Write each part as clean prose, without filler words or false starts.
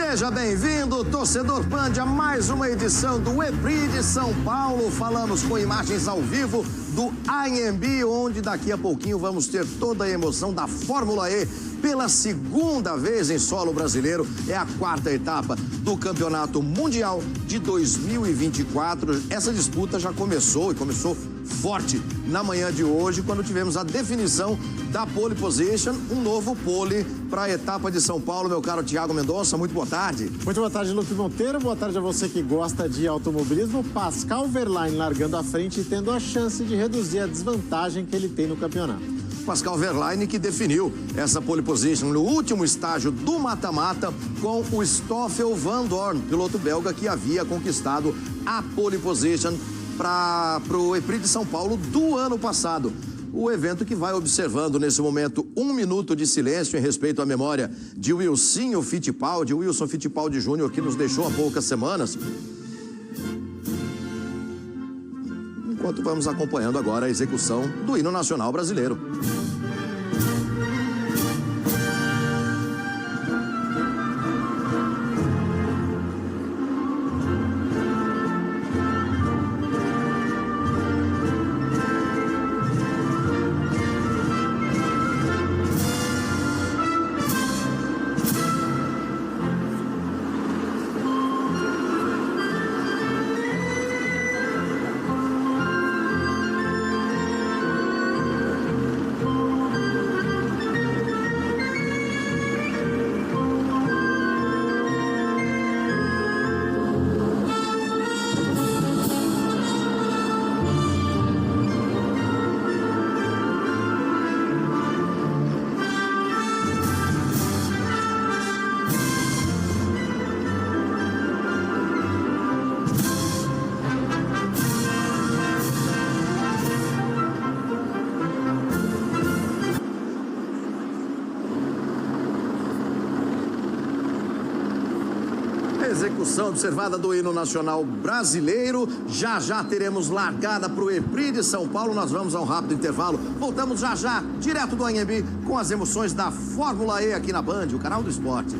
Seja bem-vindo, torcedor Band, a mais uma edição do EPRI de São Paulo. Falamos com imagens ao vivo do ANB, onde daqui a pouquinho vamos ter toda a emoção da Fórmula E. Pela segunda vez em solo brasileiro, é a quarta etapa do Campeonato Mundial de 2024. Essa disputa já começou, e começou forte na manhã de hoje, quando tivemos a definição da pole position, um novo pole para a etapa de São Paulo. Meu caro Thiago Mendonça, muito boa tarde. Muito boa tarde, Luque Monteiro. Boa tarde a você que gosta de automobilismo. Pascal Wehrlein largando à frente e tendo a chance de reduzir a desvantagem que ele tem no campeonato. Pascal Wehrlein que definiu essa pole position no último estágio do mata-mata com o Stoffel Vandoorne, piloto belga que havia conquistado a pole position para o EPRI de São Paulo do ano passado. O evento que vai observando nesse momento 1 minuto de silêncio em respeito à memória de Wilson Fittipaldi Jr., que nos deixou há poucas semanas. Enquanto vamos acompanhando agora a execução do hino nacional brasileiro. Execução observada do hino nacional brasileiro. Já teremos largada para o EPRI de São Paulo. Nós vamos a um rápido intervalo. Voltamos já, direto do ANB, com as emoções da Fórmula E aqui na Band, o canal do esporte.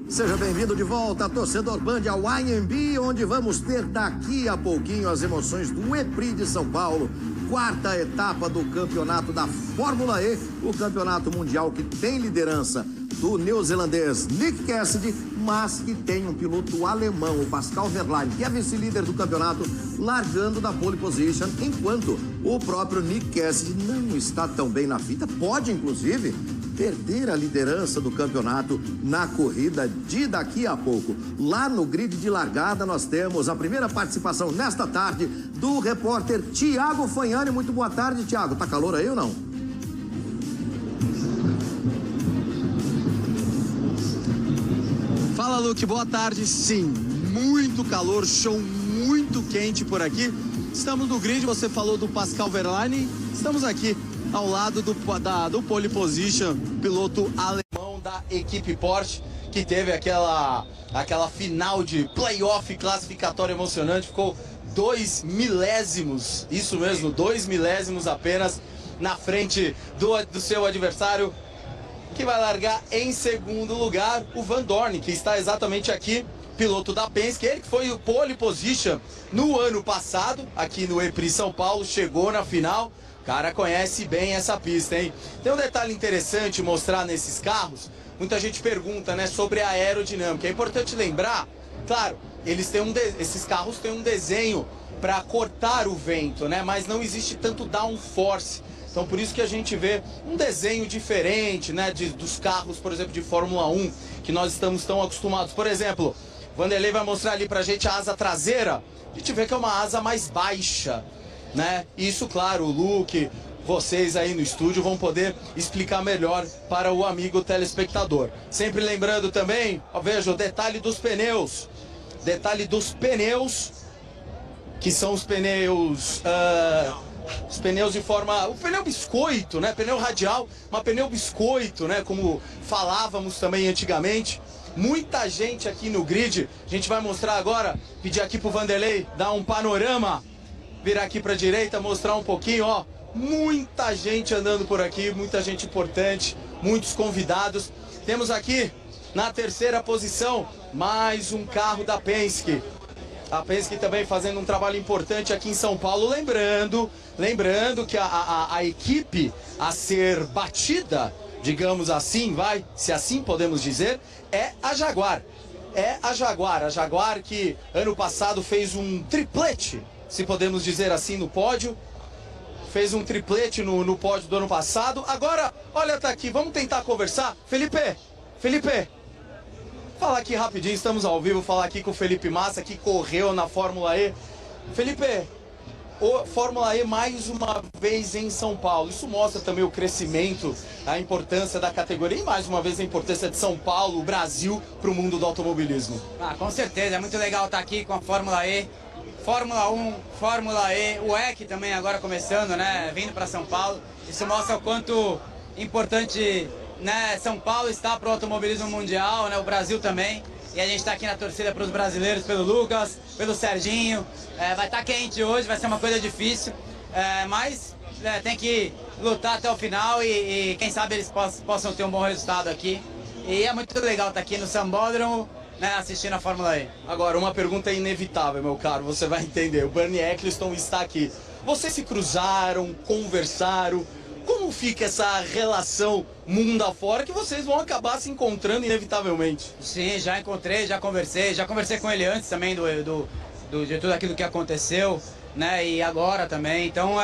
Seja bem-vindo de volta, torcedor Band, ao ANB, onde vamos ter daqui a pouquinho as emoções do EPRI de São Paulo. Quarta etapa do campeonato da Fórmula E, o campeonato mundial que tem liderança do neozelandês Nick Cassidy, mas que tem um piloto alemão, o Pascal Wehrlein, que é vice-líder do campeonato, largando da pole position, enquanto o próprio Nick Cassidy não está tão bem na fita, pode inclusive perder a liderança do campeonato na corrida de daqui a pouco. Lá no grid de largada nós temos a primeira participação nesta tarde do repórter Thiago Fagnani. Muito boa tarde, Thiago. Tá calor aí ou não? Fala, Luque. Boa tarde. Sim, muito calor, chão muito quente por aqui. Estamos no grid, você falou do Pascal Wehrlein. Estamos aqui ao lado do pole position, piloto alemão da equipe Porsche, que teve aquela final de playoff classificatório emocionante, ficou 2 milésimos, isso mesmo, 2 milésimos apenas na frente do seu adversário, que vai largar em segundo lugar, o Vandoorne, que está exatamente aqui, piloto da Penske, ele que foi o pole position no ano passado, aqui no EPRI São Paulo, chegou na final. O cara conhece bem essa pista, hein? Tem um detalhe interessante mostrar nesses carros. Muita gente pergunta, né, sobre a aerodinâmica. É importante lembrar, claro, esses carros têm um desenho para cortar o vento, né? Mas não existe tanto downforce. Então por isso que a gente vê um desenho diferente, né, dos carros, por exemplo, de Fórmula 1, que nós estamos tão acostumados. Por exemplo, Vanderlei vai mostrar ali pra gente a asa traseira. A gente vê que é uma asa mais baixa, né? Isso, claro, o Luque, vocês aí no estúdio vão poder explicar melhor para o amigo telespectador. Sempre lembrando também, ó, veja o detalhe dos pneus. Detalhe dos pneus, que são os pneus de forma... O pneu biscoito, né? Pneu radial, mas pneu biscoito, né? Como falávamos também antigamente. Muita gente aqui no grid. A gente vai mostrar agora, pedir aqui pro Vanderlei dar um panorama virar aqui para a direita, mostrar um pouquinho, ó. Muita gente andando por aqui, muita gente importante, muitos convidados. Temos aqui, na terceira posição, mais um carro da Penske. A Penske também fazendo um trabalho importante aqui em São Paulo. Lembrando que a equipe a ser batida, digamos assim, se assim podemos dizer, é a Jaguar. É a Jaguar. A Jaguar que ano passado fez um triplete, se podemos dizer assim, no pódio. Fez um triplete no pódio do ano passado. Agora, olha, tá aqui, vamos tentar conversar. Felipe, falar aqui rapidinho, estamos ao vivo, falar aqui com o Felipe Massa, que correu na Fórmula E. Felipe, Fórmula E mais uma vez em São Paulo. Isso mostra também o crescimento, a importância da categoria e mais uma vez a importância de São Paulo, o Brasil, para o mundo do automobilismo. Com certeza, é muito legal estar aqui com a Fórmula E. Fórmula 1, Fórmula E, o WEC também agora começando, né, vindo para São Paulo. Isso mostra o quanto importante, né, São Paulo está para o automobilismo mundial, né, o Brasil também. E a gente está aqui na torcida para os brasileiros, pelo Lucas, pelo Serginho. Vai estar quente hoje, vai ser uma coisa difícil, mas tem que lutar até o final e quem sabe eles possam ter um bom resultado aqui. E é muito legal estar aqui no Sambódromo, né, assistindo a Fórmula E. Agora, uma pergunta inevitável, meu caro, você vai entender. O Bernie Eccleston está aqui. Vocês se cruzaram, conversaram? Como fica essa relação mundo afora que vocês vão acabar se encontrando inevitavelmente? Sim, já encontrei, já conversei com ele antes também de tudo aquilo que aconteceu, né, e agora também. Então,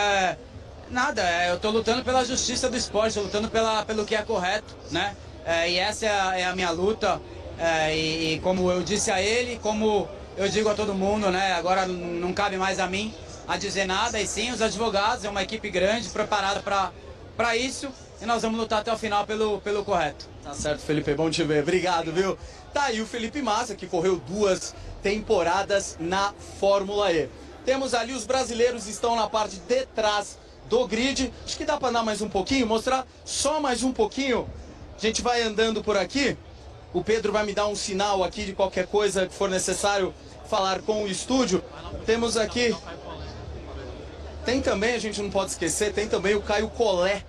eu tô lutando pela justiça do esporte, tô lutando pelo que é correto, né, e essa é a minha luta. E como eu disse a ele, como eu digo a todo mundo, né, agora não cabe mais a mim a dizer nada, e sim os advogados, é uma equipe grande, preparada para isso, e nós vamos lutar até o final pelo correto. Tá certo, Felipe, bom te ver, obrigado, viu? Tá aí o Felipe Massa, que correu 2 temporadas na Fórmula E. Temos ali os brasileiros, estão na parte de trás do grid, acho que dá para andar mais um pouquinho, mostrar só mais um pouquinho, a gente vai andando por aqui. O Pedro vai me dar um sinal aqui de qualquer coisa que for necessário falar com o estúdio. Temos aqui... Tem também, a gente não pode esquecer, tem também o Caio Collet.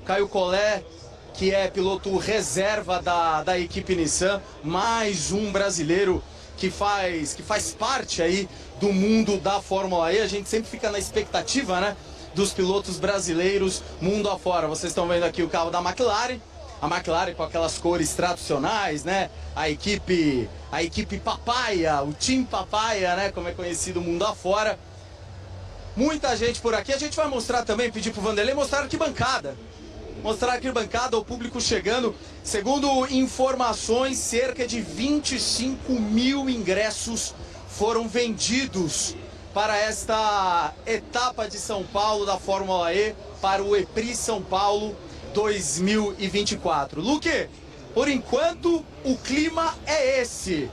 Caio Collet, que é piloto reserva da equipe Nissan. Mais um brasileiro que faz parte aí do mundo da Fórmula E. A gente sempre fica na expectativa, né, dos pilotos brasileiros mundo afora. Vocês estão vendo aqui o carro da McLaren. A McLaren com aquelas cores tradicionais, né? A equipe Papaya, o Team Papaya, né? Como é conhecido mundo afora. Muita gente por aqui. A gente vai mostrar também, pedir pro Vanderlei mostrar a arquibancada. Mostrar a arquibancada, o público chegando. Segundo informações, cerca de 25 mil ingressos foram vendidos para esta etapa de São Paulo da Fórmula E, para o EPRI São Paulo 2024. Luque, por enquanto o clima é esse.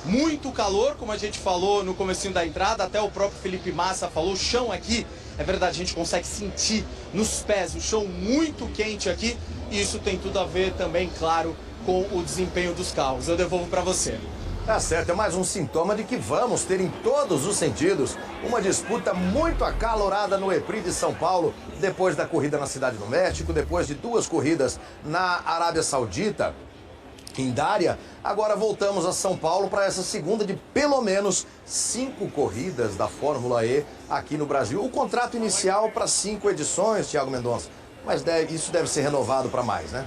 Muito calor, como a gente falou no comecinho da entrada, até o próprio Felipe Massa falou, o chão aqui, é verdade, a gente consegue sentir nos pés, o chão muito quente aqui, e isso tem tudo a ver também, claro, com o desempenho dos carros. Eu devolvo para você. Tá certo, é mais um sintoma de que vamos ter em todos os sentidos uma disputa muito acalorada no EPRI de São Paulo, depois da corrida na Cidade do México, depois de 2 corridas na Arábia Saudita, em Dária. Agora voltamos a São Paulo para essa segunda de pelo menos 5 corridas da Fórmula E aqui no Brasil. O contrato inicial para 5 edições, Thiago Mendonça, mas isso deve ser renovado para mais, né?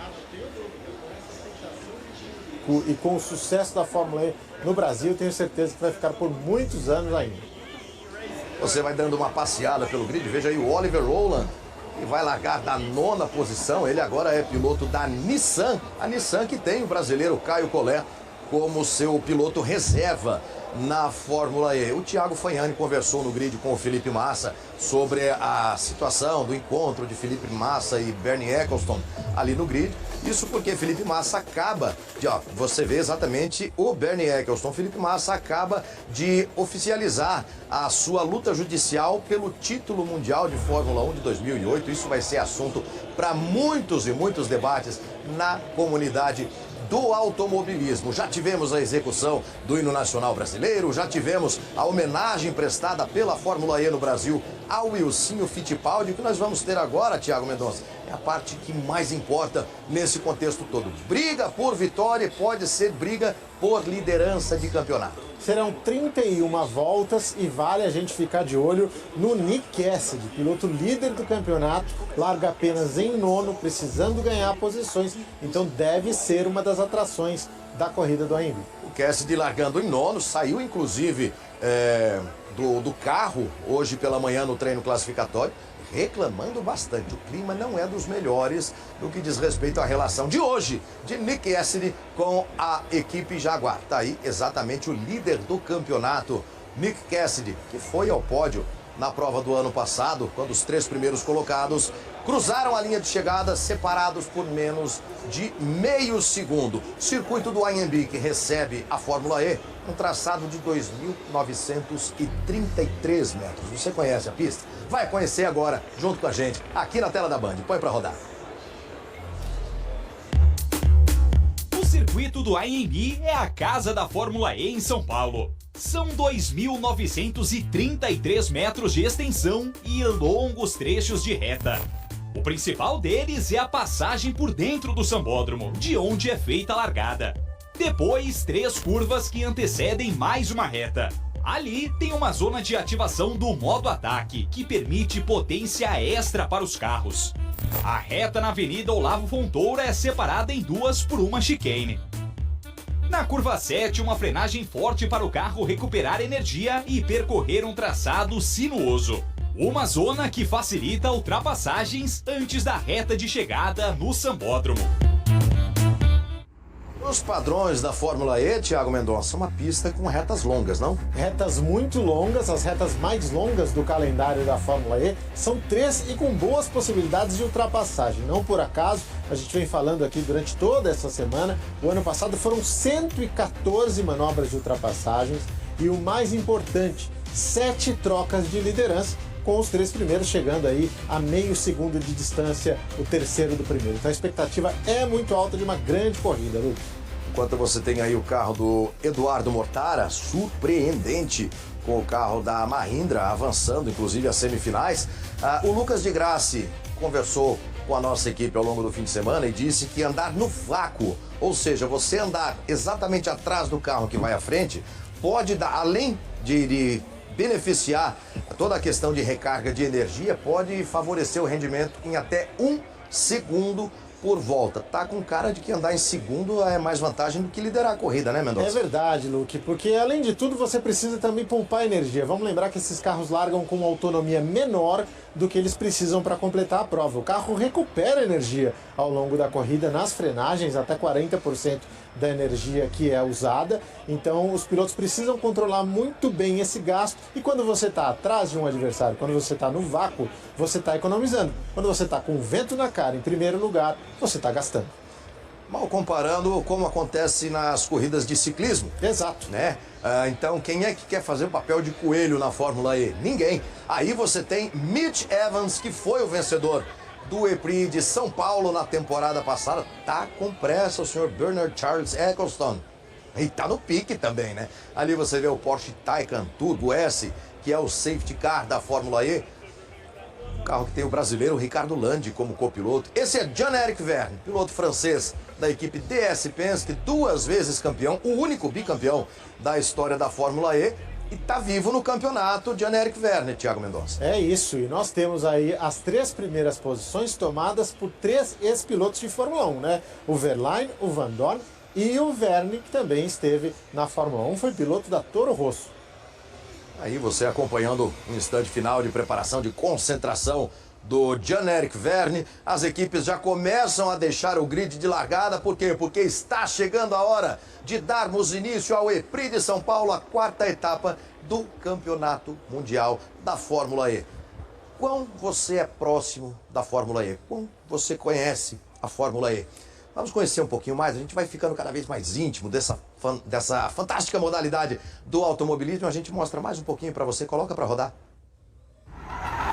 E com o sucesso da Fórmula E no Brasil, tenho certeza que vai ficar por muitos anos ainda. Você vai dando uma passeada pelo grid, veja aí o Oliver Rowland, que vai largar da 9ª posição. Ele agora é piloto da Nissan, a Nissan que tem o brasileiro Caio Collet como seu piloto reserva na Fórmula E. O Thiago Fagnani conversou no grid com o Felipe Massa sobre a situação do encontro de Felipe Massa e Bernie Eccleston ali no grid. Isso porque Felipe Massa acaba de, você vê exatamente o Bernie Eccleston. Felipe Massa acaba de oficializar a sua luta judicial pelo título mundial de Fórmula 1 de 2008. Isso vai ser assunto para muitos e muitos debates na comunidade do automobilismo. Já tivemos a execução do hino nacional brasileiro, já tivemos a homenagem prestada pela Fórmula E no Brasil ao Wilsinho Fittipaldi. O que nós vamos ter agora, Thiago Mendonça, é a parte que mais importa nesse contexto todo. Briga por vitória, pode ser briga por liderança de campeonato. Serão 31 voltas e vale a gente ficar de olho no Nick Cassidy, piloto líder do campeonato, larga apenas em nono, precisando ganhar posições, então deve ser uma das atrações da corrida do AMB. O Cassidy largando em nono, saiu inclusive do carro hoje pela manhã no treino classificatório, reclamando bastante. O clima não é dos melhores no que diz respeito à relação de hoje de Nick Cassidy com a equipe Jaguar. Tá aí exatamente o líder do campeonato, Nick Cassidy, que foi ao pódio na prova do ano passado, quando os 3 primeiros colocados cruzaram a linha de chegada separados por menos de meio segundo. Circuito do AMB, que recebe a Fórmula E, um traçado de 2.933 metros. Você conhece a pista? Vai conhecer agora, junto com a gente, aqui na tela da Band. Põe pra rodar. O circuito do AMB é a casa da Fórmula E em São Paulo. São 2.933 metros de extensão e longos trechos de reta. O principal deles é a passagem por dentro do sambódromo, de onde é feita a largada. Depois, 3 curvas que antecedem mais uma reta. Ali tem uma zona de ativação do modo ataque, que permite potência extra para os carros. A reta na Avenida Olavo Fontoura é separada em 2 por uma chicane. Na curva 7, uma frenagem forte para o carro recuperar energia e percorrer um traçado sinuoso. Uma zona que facilita ultrapassagens antes da reta de chegada no sambódromo. Os padrões da Fórmula E, Thiago Mendonça, uma pista com retas longas, não? Retas muito longas, as retas mais longas do calendário da Fórmula E são 3 e com boas possibilidades de ultrapassagem. Não por acaso, a gente vem falando aqui durante toda essa semana, o ano passado foram 114 manobras de ultrapassagens e o mais importante, 7 trocas de liderança, com os 3 primeiros chegando aí a meio segundo de distância, o terceiro do primeiro. Então a expectativa é muito alta de uma grande corrida, Lucas. Enquanto você tem aí o carro do Eduardo Mortara, surpreendente, com o carro da Mahindra avançando, inclusive às semifinais, o Lucas de Grassi conversou com a nossa equipe ao longo do fim de semana e disse que andar no vácuo, ou seja, você andar exatamente atrás do carro que vai à frente, pode dar, além de beneficiar toda a questão de recarga de energia, pode favorecer o rendimento em até 1 segundo por volta. Tá com cara de que andar em segundo é mais vantagem do que liderar a corrida, né, Mendonça? É verdade, Luke, porque além de tudo você precisa também poupar energia. Vamos lembrar que esses carros largam com uma autonomia menor do que eles precisam para completar a prova. O carro recupera energia ao longo da corrida nas frenagens, até 40% da energia que é usada. Então os pilotos precisam controlar muito bem esse gasto. E quando você está atrás de um adversário, quando você está no vácuo, você está economizando. Quando você está com o vento na cara em primeiro lugar, você está gastando. Mal comparando como acontece nas corridas de ciclismo. Exato. Né? Então, quem é que quer fazer o papel de coelho na Fórmula E? Ninguém. Aí você tem Mitch Evans, que foi o vencedor do E-Prix de São Paulo na temporada passada. Tá com pressa o senhor Bernard Charles Ecclestone. E tá no pique também, né? Ali você vê o Porsche Taycan Turbo S, que é o safety car da Fórmula E. Carro que tem o brasileiro Ricardo Landi como copiloto. Esse é Jean-Éric Vergne, piloto francês da equipe DS Penske, 2 vezes campeão, o único bicampeão da história da Fórmula E, e tá vivo no campeonato, Jean-Éric Vergne, Thiago Mendonça. É isso, e nós temos aí as 3 primeiras posições tomadas por 3 ex-pilotos de Fórmula 1, né? O Verlaine, o Van Dorn e o Vergne, que também esteve na Fórmula 1, foi piloto da Toro Rosso. Aí você acompanhando o instante final de preparação, de concentração do Jean-Éric Vergne. As equipes já começam a deixar o grid de largada. Por quê? Porque está chegando a hora de darmos início ao E-Prix de São Paulo, a 4ª etapa do Campeonato Mundial da Fórmula E. Quão você é próximo da Fórmula E? Quão você conhece a Fórmula E? Vamos conhecer um pouquinho mais, a gente vai ficando cada vez mais íntimo dessa fantástica modalidade do automobilismo. A gente mostra mais um pouquinho para você, coloca para rodar.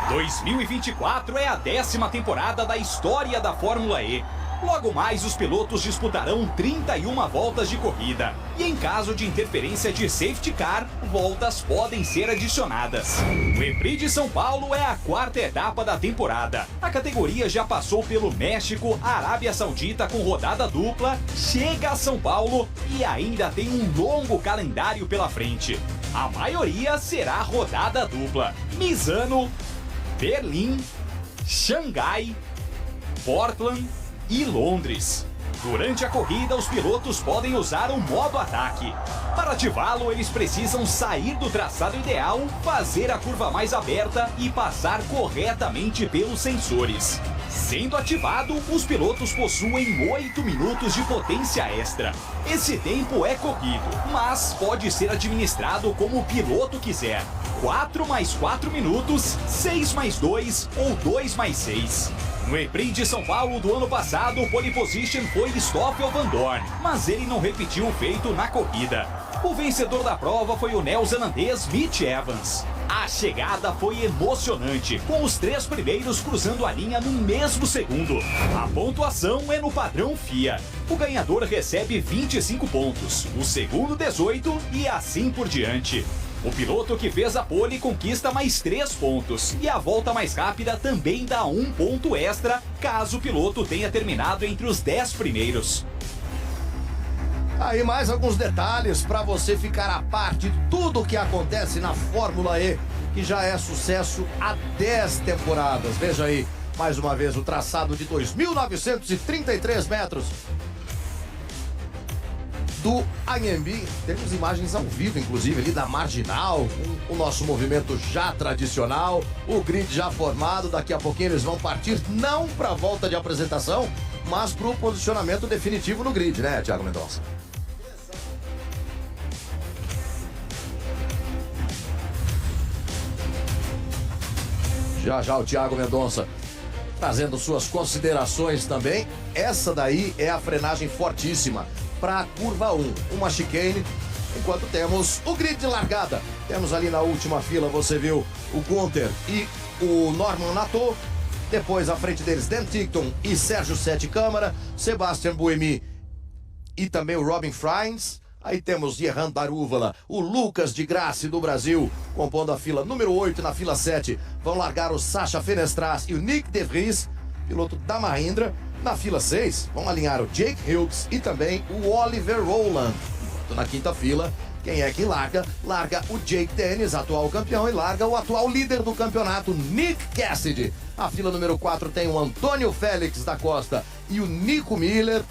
2024 é a 10ª temporada da história da Fórmula E. Logo mais, os pilotos disputarão 31 voltas de corrida. E em caso de interferência de safety car, voltas podem ser adicionadas. O EPRI de São Paulo é a 4ª etapa da temporada. A categoria já passou pelo México, Arábia Saudita com rodada dupla, chega a São Paulo e ainda tem um longo calendário pela frente. A maioria será rodada dupla. Misano, Berlim, Xangai, Portland e Londres. Durante a corrida, os pilotos podem usar o modo ataque. Para ativá-lo, eles precisam sair do traçado ideal, fazer a curva mais aberta e passar corretamente pelos sensores. Sendo ativado, os pilotos possuem 8 minutos de potência extra. Esse tempo é corrido, mas pode ser administrado como o piloto quiser. 4 mais 4 minutos, 6 mais 2 ou 2 mais 6. No EPRI de São Paulo do ano passado, o pole position foi Stoffel Vandoorne, mas ele não repetiu o feito na corrida. O vencedor da prova foi o neozelandês Mitch Evans. A chegada foi emocionante, com os 3 primeiros cruzando a linha no mesmo segundo. A pontuação é no padrão FIA. O ganhador recebe 25 pontos, o segundo 18 e assim por diante. O piloto que fez a pole conquista mais 3 pontos e a volta mais rápida também dá 1 ponto extra caso o piloto tenha terminado entre os 10 primeiros. Aí mais alguns detalhes para você ficar a par de tudo o que acontece na Fórmula E, que já é sucesso há 10 temporadas. Veja aí, mais uma vez, o traçado de 2.933 metros do Anhembi. Temos imagens ao vivo, inclusive, ali da Marginal, o nosso movimento já tradicional, o grid já formado. Daqui a pouquinho eles vão partir, não para a volta de apresentação, mas para o posicionamento definitivo no grid, né, Thiago Mendonça? Já o Thiago Mendonça trazendo suas considerações também. Essa daí é a frenagem fortíssima para a curva 1, uma chicane, enquanto temos o grid de largada. Temos ali na última fila, você viu o Gunther e o Norman Nato. Depois, à frente deles, Dan Tickton e Sérgio Sete Câmara, Sebastian Buemi e também o Robin Frijns. Aí temos Jehan Darúvala, o Lucas de Grassi do Brasil, compondo a fila número 8. Na fila 7 vão largar o Sacha Fenestras e o Nick De Vries, piloto da Mahindra. Na fila 6 vão alinhar o Jake Hughes e também o Oliver Rowland. Na quinta fila, quem é que larga? Larga o Jake Dennis, atual campeão, e larga o atual líder do campeonato, Nick Cassidy. A fila número 4 tem o Antônio Félix da Costa e o Nico Miller,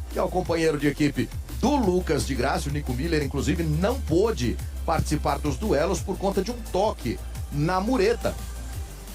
que é o companheiro de equipe do Lucas de Grassi. O Nico Miller, inclusive, não pôde participar dos duelos por conta de um toque na mureta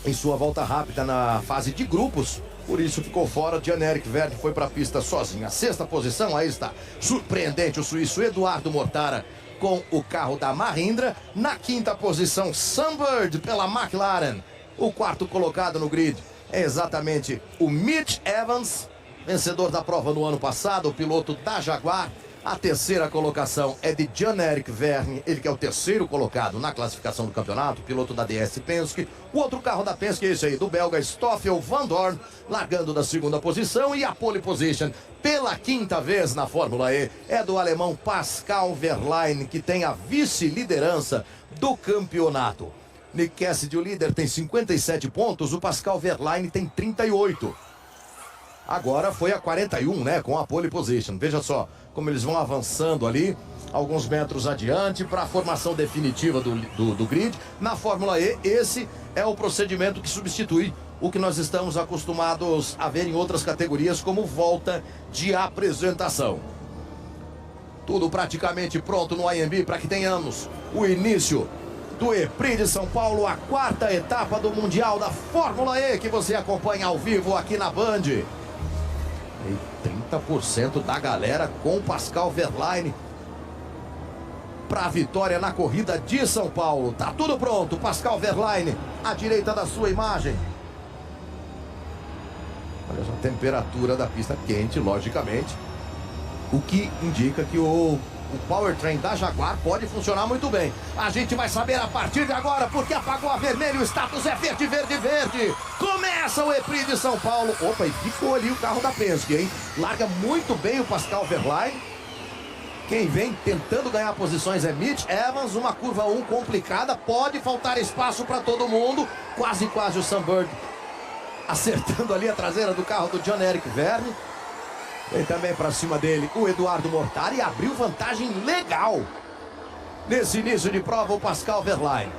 em sua volta rápida na fase de grupos. Por isso ficou fora. Jan-Eric Vergne foi para a pista sozinho. A sexta posição, aí está, surpreendente, o suíço Eduardo Mortara com o carro da Mahindra. Na quinta posição, Sunbird pela McLaren. O quarto colocado no grid é exatamente o Mitch Evans, vencedor da prova no ano passado, o piloto da Jaguar. A terceira colocação é de Jan-Eric Vergne, ele que é o terceiro colocado na classificação do campeonato, piloto da DS Penske. O outro carro da Penske é esse aí, do belga Stoffel Vandoorne, largando da segunda posição. E a pole position, pela quinta vez na Fórmula E, é do alemão Pascal Wehrlein, que tem a vice-liderança do campeonato. Nick Cassidy, o líder, tem 57 pontos, o Pascal Wehrlein tem 38. Agora foi a 41, né, com a pole position. Veja só como eles vão avançando ali, alguns metros adiante, para a formação definitiva do grid. Na Fórmula E, esse é o procedimento que substitui o que nós estamos acostumados a ver em outras categorias como volta de apresentação. Tudo praticamente pronto no AMB para que tenhamos o início do EPRI de São Paulo, a 4ª etapa do Mundial da Fórmula E, que você acompanha ao vivo aqui na Band. E 30% da galera com o Pascal Wehrlein para a vitória na corrida de São Paulo. Tá tudo pronto, Pascal Wehrlein à direita da sua imagem. Olha só a temperatura da pista, quente, logicamente, o que indica que o powertrain da Jaguar pode funcionar muito bem. A gente vai saber a partir de agora, porque apagou a vermelho, o status é verde, verde, verde. Começa o EPRI de São Paulo. Opa, e ficou ali o carro da Penske, hein? Larga muito bem o Pascal Wehrlein. Quem vem tentando ganhar posições é Mitch Evans. Uma curva 1 complicada. Pode faltar espaço para todo mundo. Quase o Sam Bird acertando ali a traseira do carro do John Eric Verne. Vem também para cima dele o Eduardo Mortara e abriu vantagem legal. Nesse início de prova, o Pascal Wehrlein.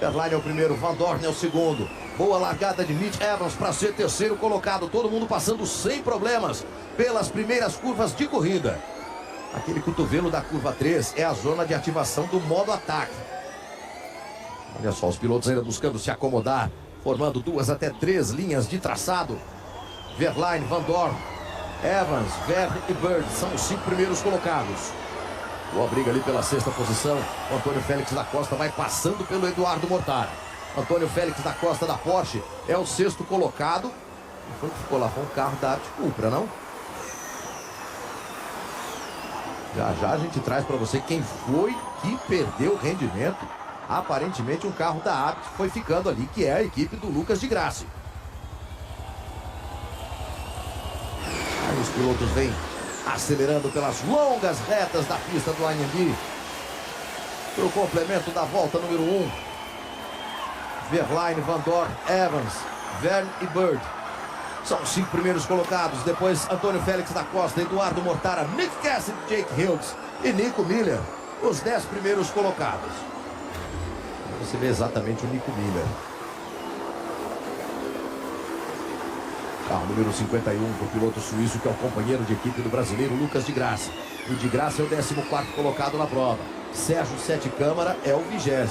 Wehrlein é o primeiro, Van Dorn é o segundo. Boa largada de Mitch Evans para ser terceiro colocado. Todo mundo passando sem problemas pelas primeiras curvas de corrida. Aquele cotovelo da curva 3 é a zona de ativação do modo ataque. Olha só, os pilotos ainda buscando se acomodar, formando 2 até 3 linhas de traçado. Wehrlein, Van Dorn, Evans, Verne e Bird são os 5 primeiros colocados. Boa briga ali pela 6ª posição. O Antônio Félix da Costa vai passando pelo Eduardo Mortara. Antônio Félix da Costa da Porsche é o 6º colocado. Não foi que ficou lá, foi um carro da Arte Cupra, não? Já a gente traz para você quem foi que perdeu rendimento. Aparentemente um carro da Abt foi ficando ali, que é a equipe do Lucas de Grassi. Aí os pilotos vêm acelerando pelas longas retas da pista do Anhembi. Para o complemento da volta número 1. Wehrlein, Van Dorn, Evans, Verne e Bird são os 5 primeiros colocados. Depois Antônio Félix da Costa, Eduardo Mortara, Nick Cassidy, Jake Hughes e Nico Miller, os 10 primeiros colocados. Você vê exatamente o Nico Miller. Carro número 51 do piloto suíço, que é o companheiro de equipe do brasileiro Lucas de Grassi. O de Grassi é o 14º colocado na prova. Sérgio Sete Câmara é o 20º.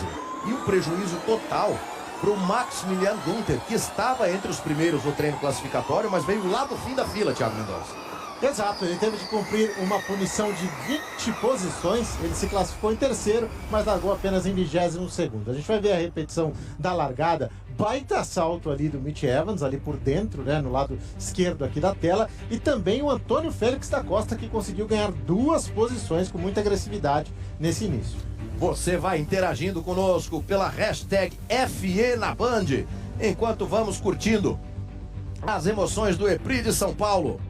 E o prejuízo total para o Maximilian Günther, que estava entre os primeiros no treino classificatório, mas veio lá do fim da fila, Thiago Mendonça. Exato, ele teve de cumprir uma punição de 20 posições. Ele se classificou em terceiro, mas largou apenas em 22º. A gente vai ver a repetição da largada. Baita salto ali do Mitch Evans, ali por dentro, né, no lado esquerdo aqui da tela. E também o Antônio Félix da Costa, que conseguiu ganhar 2 posições com muita agressividade nesse início. Você vai interagindo conosco pela hashtag FE na Band, enquanto vamos curtindo as emoções do EPRI de São Paulo.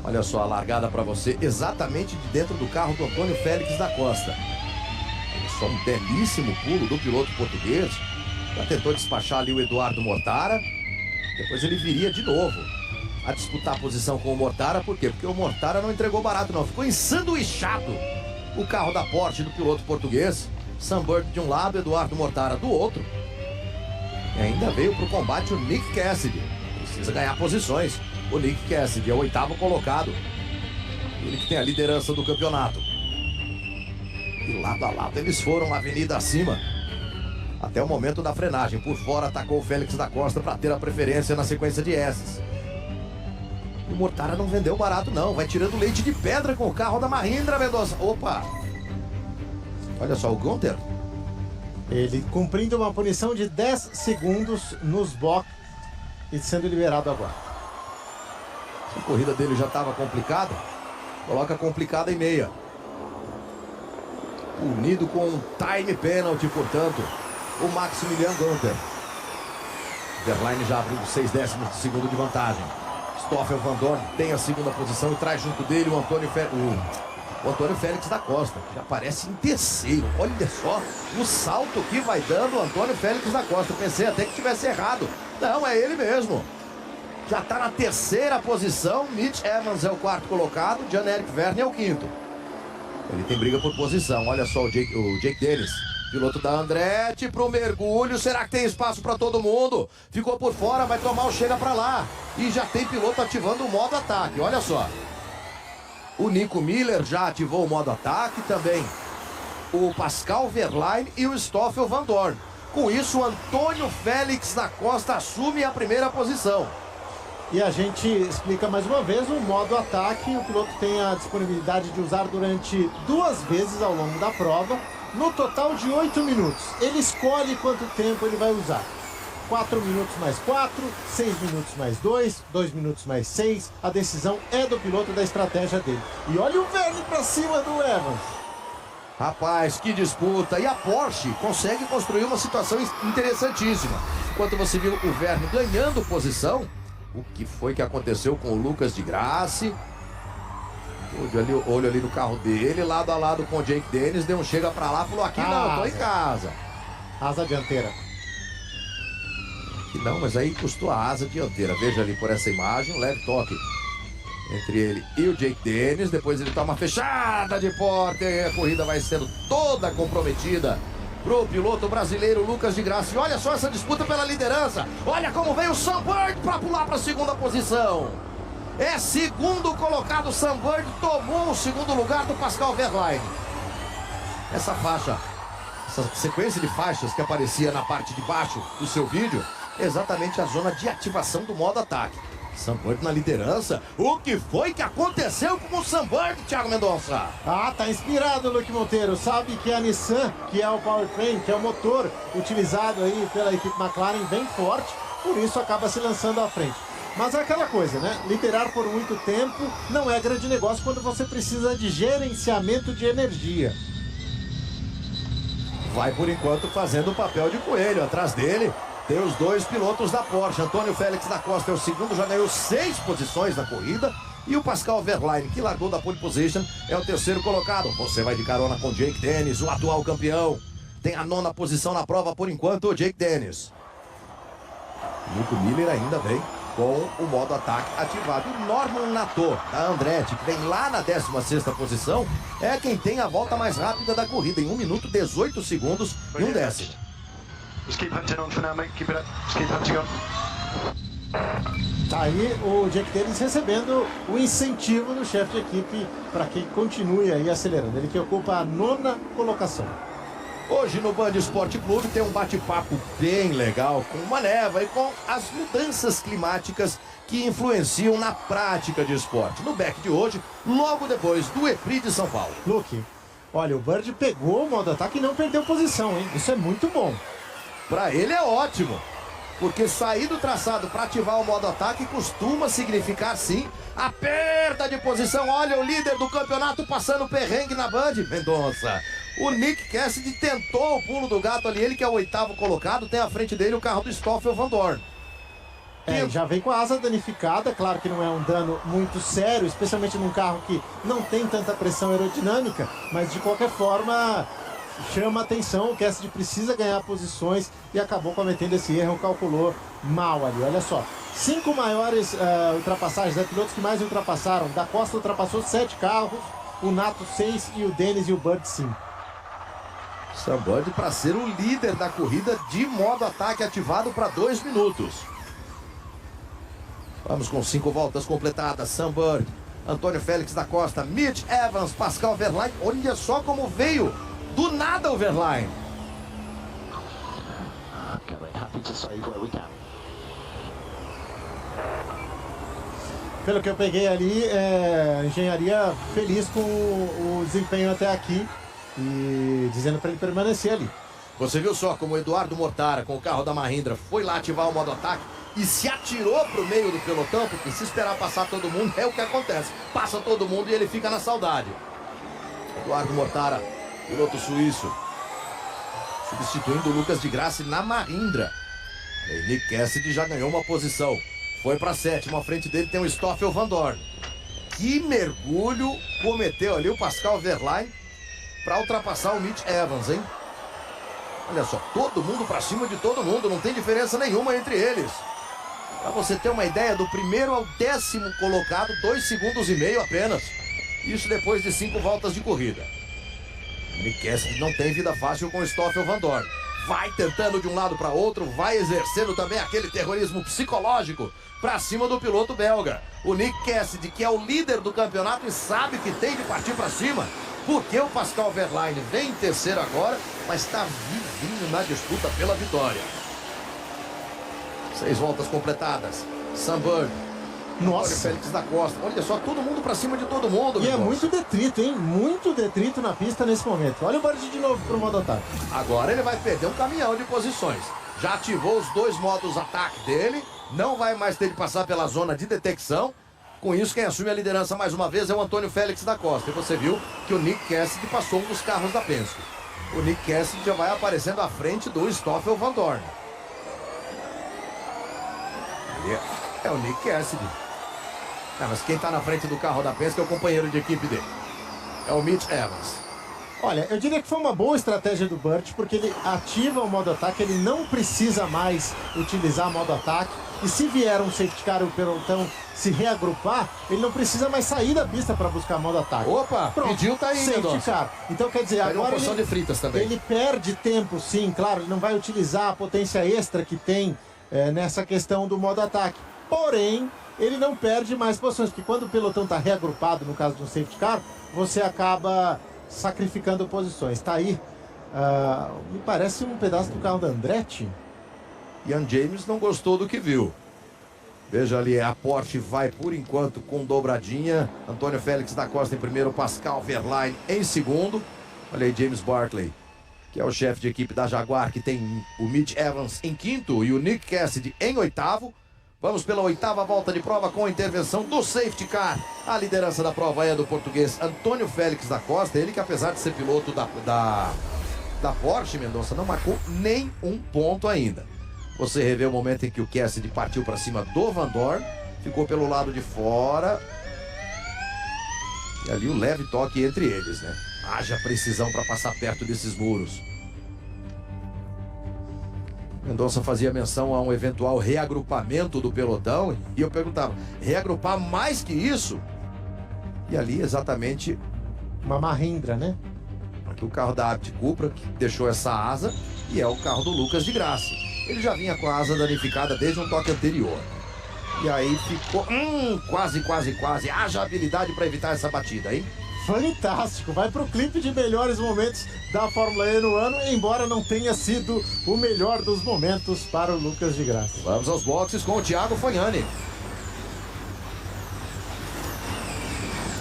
Olha só a largada para você, exatamente de dentro do carro do Antônio Félix da Costa. Olha só um belíssimo pulo do piloto português. Já tentou despachar ali o Eduardo Mortara. Depois ele viria de novo a disputar a posição com o Mortara. Por quê? Porque o Mortara não entregou barato não, ficou ensanduichado o carro da Porsche do piloto português. Sam Bird de um lado, Eduardo Mortara do outro. E ainda veio para o combate o Nick Cassidy. Precisa ganhar posições. O Nick Cassidy é o 8º colocado. Ele que tem a liderança do campeonato. E lado a lado eles foram avenida acima. Até o momento da frenagem. Por fora atacou o Félix da Costa para ter a preferência na sequência de S's. O Mortara não vendeu barato não. Vai tirando leite de pedra com o carro da Mahindra, Mendonça. Opa! Olha só o Günther. Ele cumprindo uma punição de 10 segundos nos boxes e sendo liberado agora. A corrida dele já estava complicada. Coloca complicada em meia. Unido com um time penalty, portanto, o Maximilian Günther. Wehrlein já abriu 0,6 de segundo de vantagem. Stoffel Van Dorn tem a 2ª posição e traz junto dele o Antônio Félix da Costa, que já aparece em terceiro. Olha só o salto que vai dando o Antônio Félix da Costa. Pensei até que tivesse errado. Não, é ele mesmo. Já está na 3ª posição. Mitch Evans é o 4º colocado. John Eric Verne é o 5º. Ele tem briga por posição. Olha só o Jake Dennis, piloto da Andretti, para o mergulho. Será que tem espaço para todo mundo? Ficou por fora, vai tomar o chega para lá. E já tem piloto ativando o modo ataque. Olha só. O Nico Miller já ativou o modo ataque também. O Pascal Wehrlein e o Stoffel Van Dorn. Com isso, o Antônio Félix da Costa assume a 1ª posição. E a gente explica mais uma vez o modo ataque. O piloto tem a disponibilidade de usar durante 2 vezes ao longo da prova, no total de 8 minutos. Ele escolhe quanto tempo ele vai usar. 4 minutos mais 4, 6 minutos mais 2, 2 minutos mais 6. A decisão é do piloto, da estratégia dele. E olha o Verne para cima do Evans. Rapaz, que disputa. E a Porsche consegue construir uma situação interessantíssima. Enquanto você viu o Vergne ganhando posição, o que foi que aconteceu com o Lucas de Grassi? Olho ali no carro dele, lado a lado com o Jake Dennis, deu um chega pra lá, falou, aqui não, tô em casa. Asa dianteira. Aqui não, mas aí custou a asa dianteira. Veja ali por essa imagem, um leve toque entre ele e o Jake Dennis. Depois ele toma uma fechada de porta e a corrida vai sendo toda comprometida pro piloto brasileiro Lucas de Grassi. Olha só essa disputa pela liderança. Olha como veio o Sam Bird para pular para a segunda posição. É segundo colocado. Sam Bird tomou o segundo lugar do Pascal Wehrlein. Essa faixa, essa sequência de faixas que aparecia na parte de baixo do seu vídeo, é exatamente a zona de ativação do modo ataque. Sam Bird na liderança. O que foi que aconteceu com o Sam Bird, Thiago Mendonça? Ah, tá inspirado, Luque Monteiro. Sabe que a Nissan, que é o powertrain, que é o motor utilizado aí pela equipe McLaren, bem forte, por isso acaba se lançando à frente. Mas é aquela coisa, né? Liderar por muito tempo não é grande negócio quando você precisa de gerenciamento de energia. Vai por enquanto fazendo o papel de coelho. Atrás dele tem os dois pilotos da Porsche. Antônio Félix da Costa é o segundo, já ganhou 6 posições na corrida. E o Pascal Wehrlein, que largou da pole position, é o terceiro colocado. Você vai de carona com Jake Dennis, o atual campeão. Tem a 9ª posição na prova por enquanto, o Jake Dennis. Nico Miller ainda vem com o modo ataque ativado. O Norman Nato, da Andretti, que vem lá na 16ª posição, é quem tem a volta mais rápida da corrida, em 1 minuto, 18 segundos e 1 décimo. Tá aí o Jake Dennis recebendo o incentivo do chefe de equipe para que continue aí acelerando. Ele que ocupa a 9ª colocação. Hoje no Band Esporte Clube tem um bate-papo bem legal com uma neva e com as mudanças climáticas que influenciam na prática de esporte. No back de hoje, logo depois do EPRI de São Paulo. Luke, olha, o Bird pegou o modo ataque e não perdeu posição, hein? Isso é muito bom. Para ele é ótimo, porque sair do traçado para ativar o modo ataque costuma significar, sim, a perda de posição. Olha o líder do campeonato passando perrengue na Band, Mendonça. O Nick Cassidy tentou o pulo do gato ali, ele que é o 8º colocado, tem à frente dele o carro do Stoffel Van Dorn. Já vem com a asa danificada, claro que não é um dano muito sério, especialmente num carro que não tem tanta pressão aerodinâmica, mas de qualquer forma chama a atenção. O Cassidy precisa ganhar posições e acabou cometendo esse erro, calculou mal ali. Olha só, 5 maiores ultrapassagens, pilotos que mais ultrapassaram. Da Costa ultrapassou 7 carros, o Nato 6 e o Dennis e o Bird 5. Sam Bird para ser o líder da corrida de modo ataque ativado para 2 minutos. Vamos com 5 voltas completadas. Sam Bird, Antônio Félix da Costa, Mitch Evans, Pascal Wehrlein. Olha só como veio do nada o Wehrlein. Pelo que eu peguei ali, engenharia feliz com o desempenho até aqui e dizendo para ele permanecer ali. Você viu só como o Eduardo Mortara, com o carro da Mahindra, foi lá ativar o modo ataque e se atirou pro meio do pelotão, porque se esperar passar todo mundo, é o que acontece. Passa todo mundo e ele fica na saudade. Eduardo Mortara, piloto suíço, substituindo o Lucas de Grassi na Mahindra. E Nick Cassidy já ganhou uma posição. Foi para 7ª, à frente dele tem o Stoffel Van Dorn. Que mergulho cometeu ali o Pascal Wehrlein para ultrapassar o Mitch Evans, hein? Olha só, todo mundo para cima de todo mundo, não tem diferença nenhuma entre eles. Para você ter uma ideia, do 1º ao 10º colocado, 2 segundos e meio apenas. Isso depois de 5 voltas de corrida. Nick Cassidy não tem vida fácil com o Stoffel Van Dorn. Vai tentando de um lado para outro, vai exercendo também aquele terrorismo psicológico para cima do piloto belga. O Nick Cassidy, que é o líder do campeonato e sabe que tem de partir para cima, porque o Pascal Wehrlein vem em terceiro agora, mas está vivinho na disputa pela vitória. 6 voltas completadas. Sam Bird, Nossa, Félix da Costa. Olha só, todo mundo pra cima de todo mundo. E é muito detrito, hein? Muito detrito na pista nesse momento. Olha o Bird de novo pro modo ataque. Agora ele vai perder um caminhão de posições. Já ativou os 2 modos ataque dele. Não vai mais ter de passar pela zona de detecção. Com isso, quem assume a liderança mais uma vez é o Antônio Félix da Costa. E você viu que o Nick Cassidy passou um dos carros da Penske. O Nick Cassidy já vai aparecendo à frente do Stoffel Vandoorne. É o Nick Cassidy. Mas quem está na frente do carro da Penske é o companheiro de equipe dele. É o Mitch Evans. Olha, eu diria que foi uma boa estratégia do Burt, porque ele ativa o modo ataque, ele não precisa mais utilizar modo ataque. E se vier um safety car e o pelotão se reagrupar, ele não precisa mais sair da pista para buscar modo ataque. Opa, pronto, pediu, tá aí, safety car. Então quer dizer, agora agora uma porção de fritas também. Ele perde tempo, sim, claro, ele não vai utilizar a potência extra que tem nessa questão do modo ataque. Porém, ele não perde mais posições, porque quando o pelotão está reagrupado, no caso de um safety car, você acaba sacrificando posições. Tá aí, me parece um pedaço do carro da Andretti. Ian James não gostou do que viu. Veja ali, a Porsche vai por enquanto com dobradinha. Antônio Félix da Costa em primeiro, Pascal Wehrlein em segundo. Olha aí, James Barclay, que é o chefe de equipe da Jaguar, que tem o Mitch Evans em quinto e o Nick Cassidy em oitavo. Vamos pela oitava volta de prova com a intervenção do safety car. A liderança da prova é do português Antônio Félix da Costa. Ele que, apesar de ser piloto da Porsche, Mendonça, não marcou nem um ponto ainda. Você revê o momento em que o Cassidy partiu para cima do Vandoorne, ficou pelo lado de fora. E ali o leve toque entre eles, né? Haja precisão para passar perto desses muros. Mendonça fazia menção a um eventual reagrupamento do pelotão. E eu perguntava, reagrupar mais que isso? E ali exatamente Uma Mahindra, né? aqui o carro da Abt Cupra, que deixou essa asa, e é o carro do Lucas de Graça. Ele já vinha com a asa danificada desde um toque anterior. E aí ficou... quase. Haja habilidade para evitar essa batida, hein? Fantástico, vai pro clipe de melhores momentos da Fórmula E no ano, embora não tenha sido o melhor dos momentos para o Lucas de Graça. Vamos aos boxes com o Thiago Fognani.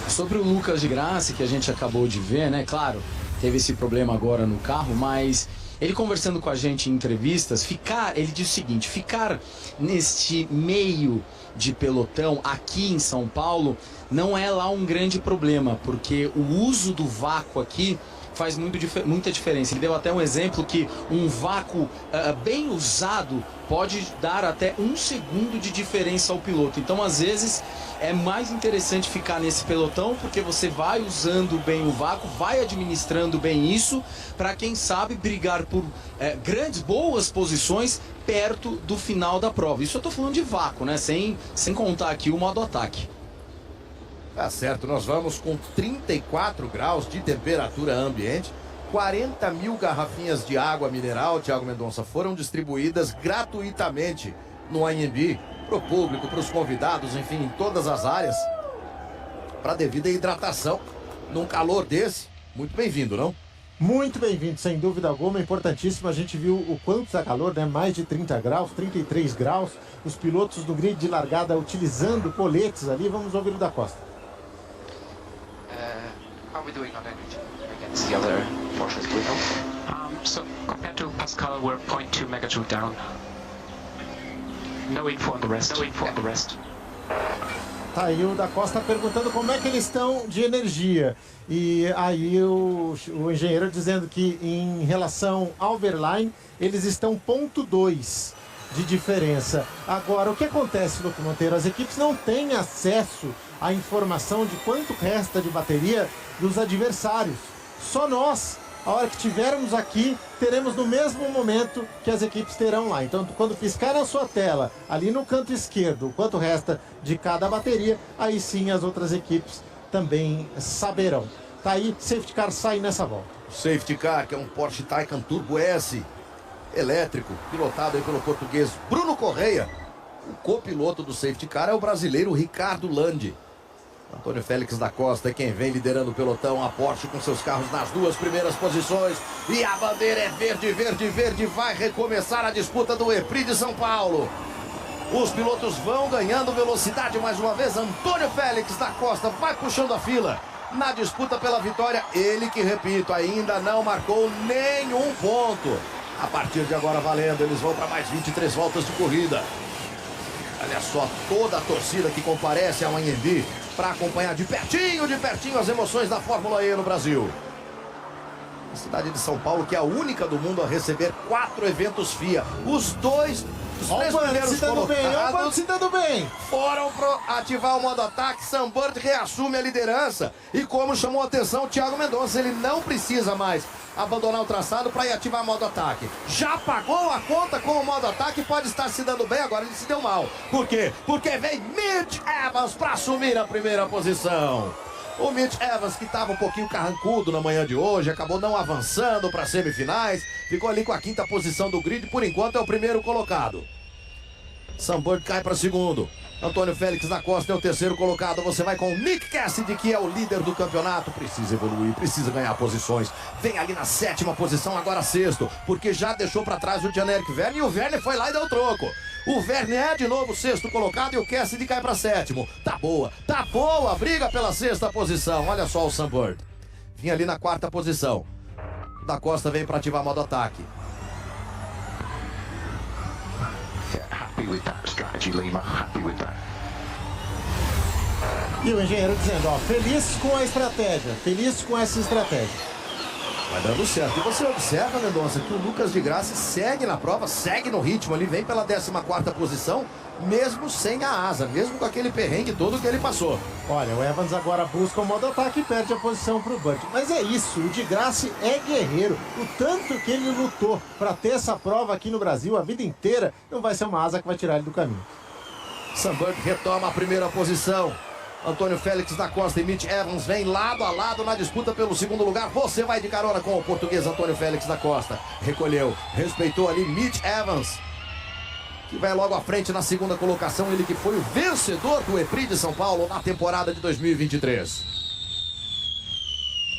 Sobre o Lucas de Graça, que a gente acabou de ver, né? Claro, teve esse problema agora no carro, mas ele conversando com a gente em entrevistas, ele diz o seguinte, ficar neste meio de pelotão aqui em São Paulo não é lá um grande problema, porque o uso do vácuo aqui faz muita diferença. Ele deu até um exemplo que um vácuo bem usado pode dar até 1 segundo de diferença ao piloto. Então, às vezes, é mais interessante ficar nesse pelotão, porque você vai usando bem o vácuo, vai administrando bem isso, para quem sabe brigar por boas posições perto do final da prova. Isso eu tô falando de vácuo, né? Sem contar aqui o modo ataque. Tá certo, nós vamos com 34 graus de temperatura ambiente. 40 mil garrafinhas de água mineral, Thiago Mendonça, foram distribuídas gratuitamente no AMB, para o público, para os convidados, enfim, em todas as áreas, para devida hidratação. Num calor desse, muito bem-vindo, não? Muito bem-vindo, sem dúvida alguma, importantíssimo. A gente viu o quanto está calor, né? Mais de 30 graus, 33 graus. Os pilotos do grid de largada utilizando coletes ali. Vamos ouvir o da Costa. How are we doing on energy against the other Porsches? Do we know? So compared to Pascal, we're 0.2 megajoule down. No info on the rest. Tá aí o da Costa perguntando como é que eles estão de energia. E aí o engenheiro dizendo que em relação ao Wehrlein, eles estão 0.2 de diferença. Agora, o que acontece, Luco Monteiro? As equipes não têm acesso à informação de quanto resta de bateria dos adversários. Só nós, a hora que tivermos aqui, teremos no mesmo momento que as equipes terão lá. Então, quando piscar na sua tela, ali no canto esquerdo, o quanto resta de cada bateria, aí sim as outras equipes também saberão. Tá aí, safety car sai nessa volta. Safety car, que é um Porsche Taycan Turbo S elétrico, pilotado aí pelo português Bruno Correia. O copiloto do safety car é o brasileiro Ricardo Landi. Antônio Félix da Costa é quem vem liderando o pelotão. A Porsche com seus carros nas 2 primeiras posições. E a bandeira é verde. Vai recomeçar a disputa do EPRI de São Paulo. Os pilotos vão ganhando velocidade mais uma vez. Antônio Félix da Costa vai puxando a fila na disputa pela vitória. Ele que, repito, ainda não marcou nenhum ponto. A partir de agora valendo, eles vão para mais 23 voltas de corrida. Olha só toda a torcida que comparece ao Anhembi para acompanhar de pertinho as emoções da Fórmula E no Brasil. A cidade de São Paulo, que é a única do mundo a receber 4 eventos FIA. Os três primeiros colocados foram ativar o modo ataque. Sam Bird reassume a liderança. E como chamou a atenção o Thiago Mendonça, ele não precisa mais abandonar o traçado para ir ativar o modo ataque. Já pagou a conta com o modo ataque, pode estar se dando bem, agora ele se deu mal. Por quê? Porque vem Mitch Evans para assumir a primeira posição. O Mitch Evans, que estava um pouquinho carrancudo na manhã de hoje, acabou não avançando para as semifinais, ficou ali com a 5ª posição do grid, por enquanto é o primeiro colocado. Sam Bird cai para segundo. Antônio Félix da Costa é o terceiro colocado. Você vai com o Nick Cassidy, que é o líder do campeonato. Precisa evoluir, precisa ganhar posições. Vem ali na 7ª posição, agora sexto, porque já deixou para trás o Jan-Erik Vergne e o Vergne foi lá e deu troco. O Vergne é de novo o sexto colocado e o Cassidy cai para sétimo. Tá boa a briga pela 6ª posição. Olha só o Sam Bird. Vinha ali na 4ª posição. Da Costa vem para ativar modo ataque. Happy with that strategy, Lima. Happy with that. E o engenheiro dizendo, ó, feliz com a estratégia, feliz com essa estratégia. Vai dando certo. E você observa, Mendonça, que o Lucas de Grassi segue na prova, segue no ritmo ali, vem pela 14ª posição, mesmo sem a asa, mesmo com aquele perrengue todo que ele passou. Olha, o Evans agora busca o modo ataque e perde a posição pro Bird. Mas é isso, o de Grassi é guerreiro. O tanto que ele lutou para ter essa prova aqui no Brasil a vida inteira, não vai ser uma asa que vai tirar ele do caminho. Sam Bird retoma a primeira posição. Antônio Félix da Costa e Mitch Evans vêm lado a lado na disputa pelo segundo lugar. Você vai de carona com o português Antônio Félix da Costa. Recolheu, respeitou ali Mitch Evans, que vai logo à frente na 2ª colocação. Ele que foi o vencedor do EPRI de São Paulo na temporada de 2023.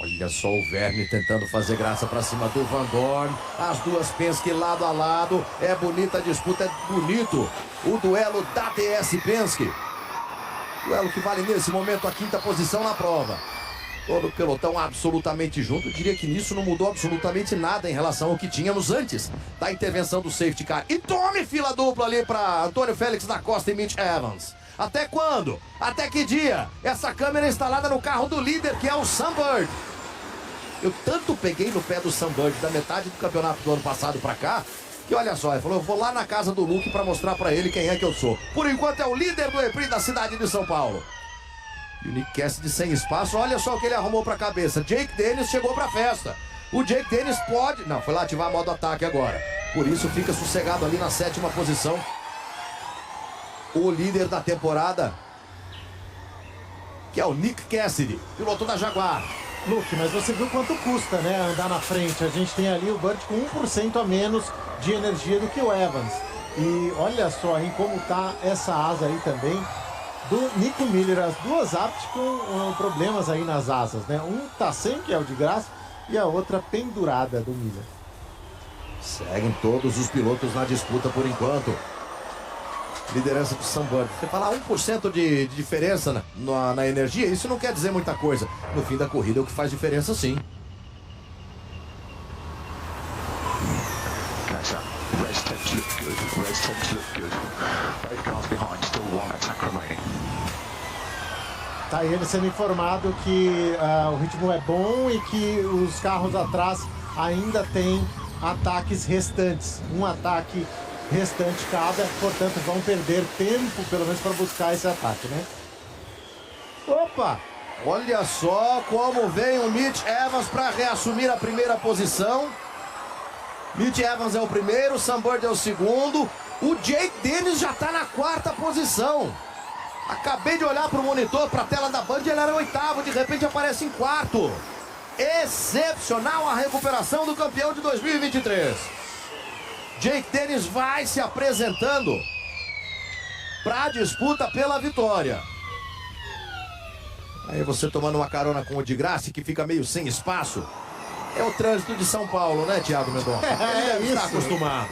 Olha só o Vergne tentando fazer graça para cima do Van Dorn. As duas Penske lado a lado. É bonita a disputa, é bonito o duelo da DS Penske. Duelo que vale nesse momento a 5ª posição na prova. Todo o pelotão absolutamente junto. Eu diria que nisso não mudou absolutamente nada em relação ao que tínhamos antes da intervenção do safety car. E tome fila dupla ali para Antônio Félix da Costa e Mitch Evans. Até quando? Até que dia? Essa câmera instalada no carro do líder, que é o Sam Bird. Eu tanto peguei no pé do Sam Bird da metade do campeonato do ano passado para cá, que olha só, ele falou, eu vou lá na casa do Luke para mostrar para ele quem é que eu sou. Por enquanto é o líder do EPRI da cidade de São Paulo. E o Nick Cassidy sem espaço, olha só o que ele arrumou para a cabeça. Jake Dennis chegou para a festa. O Jake Dennis pode... Não, foi lá ativar modo ataque agora. Por isso fica sossegado ali na 7ª posição. O líder da temporada, que é o Nick Cassidy, piloto da Jaguar. Luke, mas você viu quanto custa, né, andar na frente. A gente tem ali o Bird com 1% a menos de energia do que o Evans. E olha só em como tá essa asa aí também do Nico Miller. As duas apt com problemas aí nas asas, né? Um tá sem, que é o de Grassi, e a outra pendurada do Miller. Seguem todos os pilotos na disputa por enquanto. Liderança do Sam Bird. Você falar 1% de diferença na energia, isso não quer dizer muita coisa. No fim da corrida é o que faz diferença, sim. Race temps look good. Race temps look good. Both cars behind, still one attack remaining. Tá aí ele sendo informado que o ritmo é bom e que os carros atrás ainda têm ataques restantes. Um ataque restante cada, portanto vão perder tempo pelo menos para buscar esse ataque, né? Opa! Olha só como vem o Mitch Evans para reassumir a primeira posição. Mitch Evans é o primeiro, Sam Bird é o segundo. O Jake Dennis já está na 4ª posição. Acabei de olhar para o monitor, para a tela da Band, ele era o 8º, de repente aparece em 4º. Excepcional a recuperação do campeão de 2023. Jake Dennis vai se apresentando para a disputa pela vitória. Aí você tomando uma carona com o de Grassi, que fica meio sem espaço. É o trânsito de São Paulo, né, Thiago Mendonça? Ele deve estar acostumado.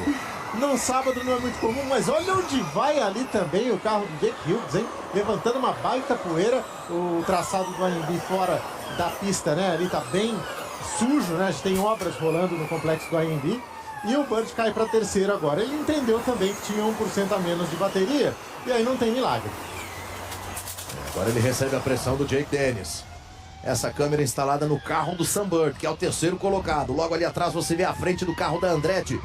No sábado não é muito comum, mas olha onde vai ali também o carro do Jake Hughes, hein? Levantando uma baita poeira. O traçado do AMB fora da pista, né? Ali tá bem sujo, né? A gente tem obras rolando no complexo do AMB. e o Bird cai para terceiro agora. Ele entendeu também que tinha 1% a menos de bateria e aí não tem milagre. Agora ele recebe a pressão do Jake Dennis. Essa câmera instalada no carro do Sam Bird, que é o terceiro colocado. Logo ali atrás você vê a frente do carro da Andretti.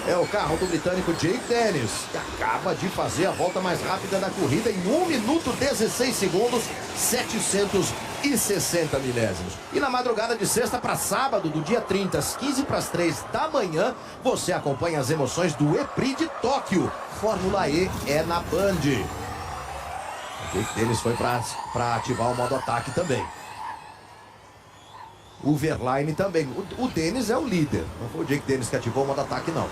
É o carro do britânico Jake Dennis, que acaba de fazer a volta mais rápida da corrida em 1 minuto 16 segundos, 760 milésimos. E na madrugada de sexta para sábado, do dia 30, às 15 para as 3 da manhã, você acompanha as emoções do EPRI de Tóquio. Fórmula E é na Band. O Jake Dennis foi para ativar o modo ataque também. O Verlaine também. O Dennis é o líder. Não foi o Jake Dennis que ativou o modo ataque, não.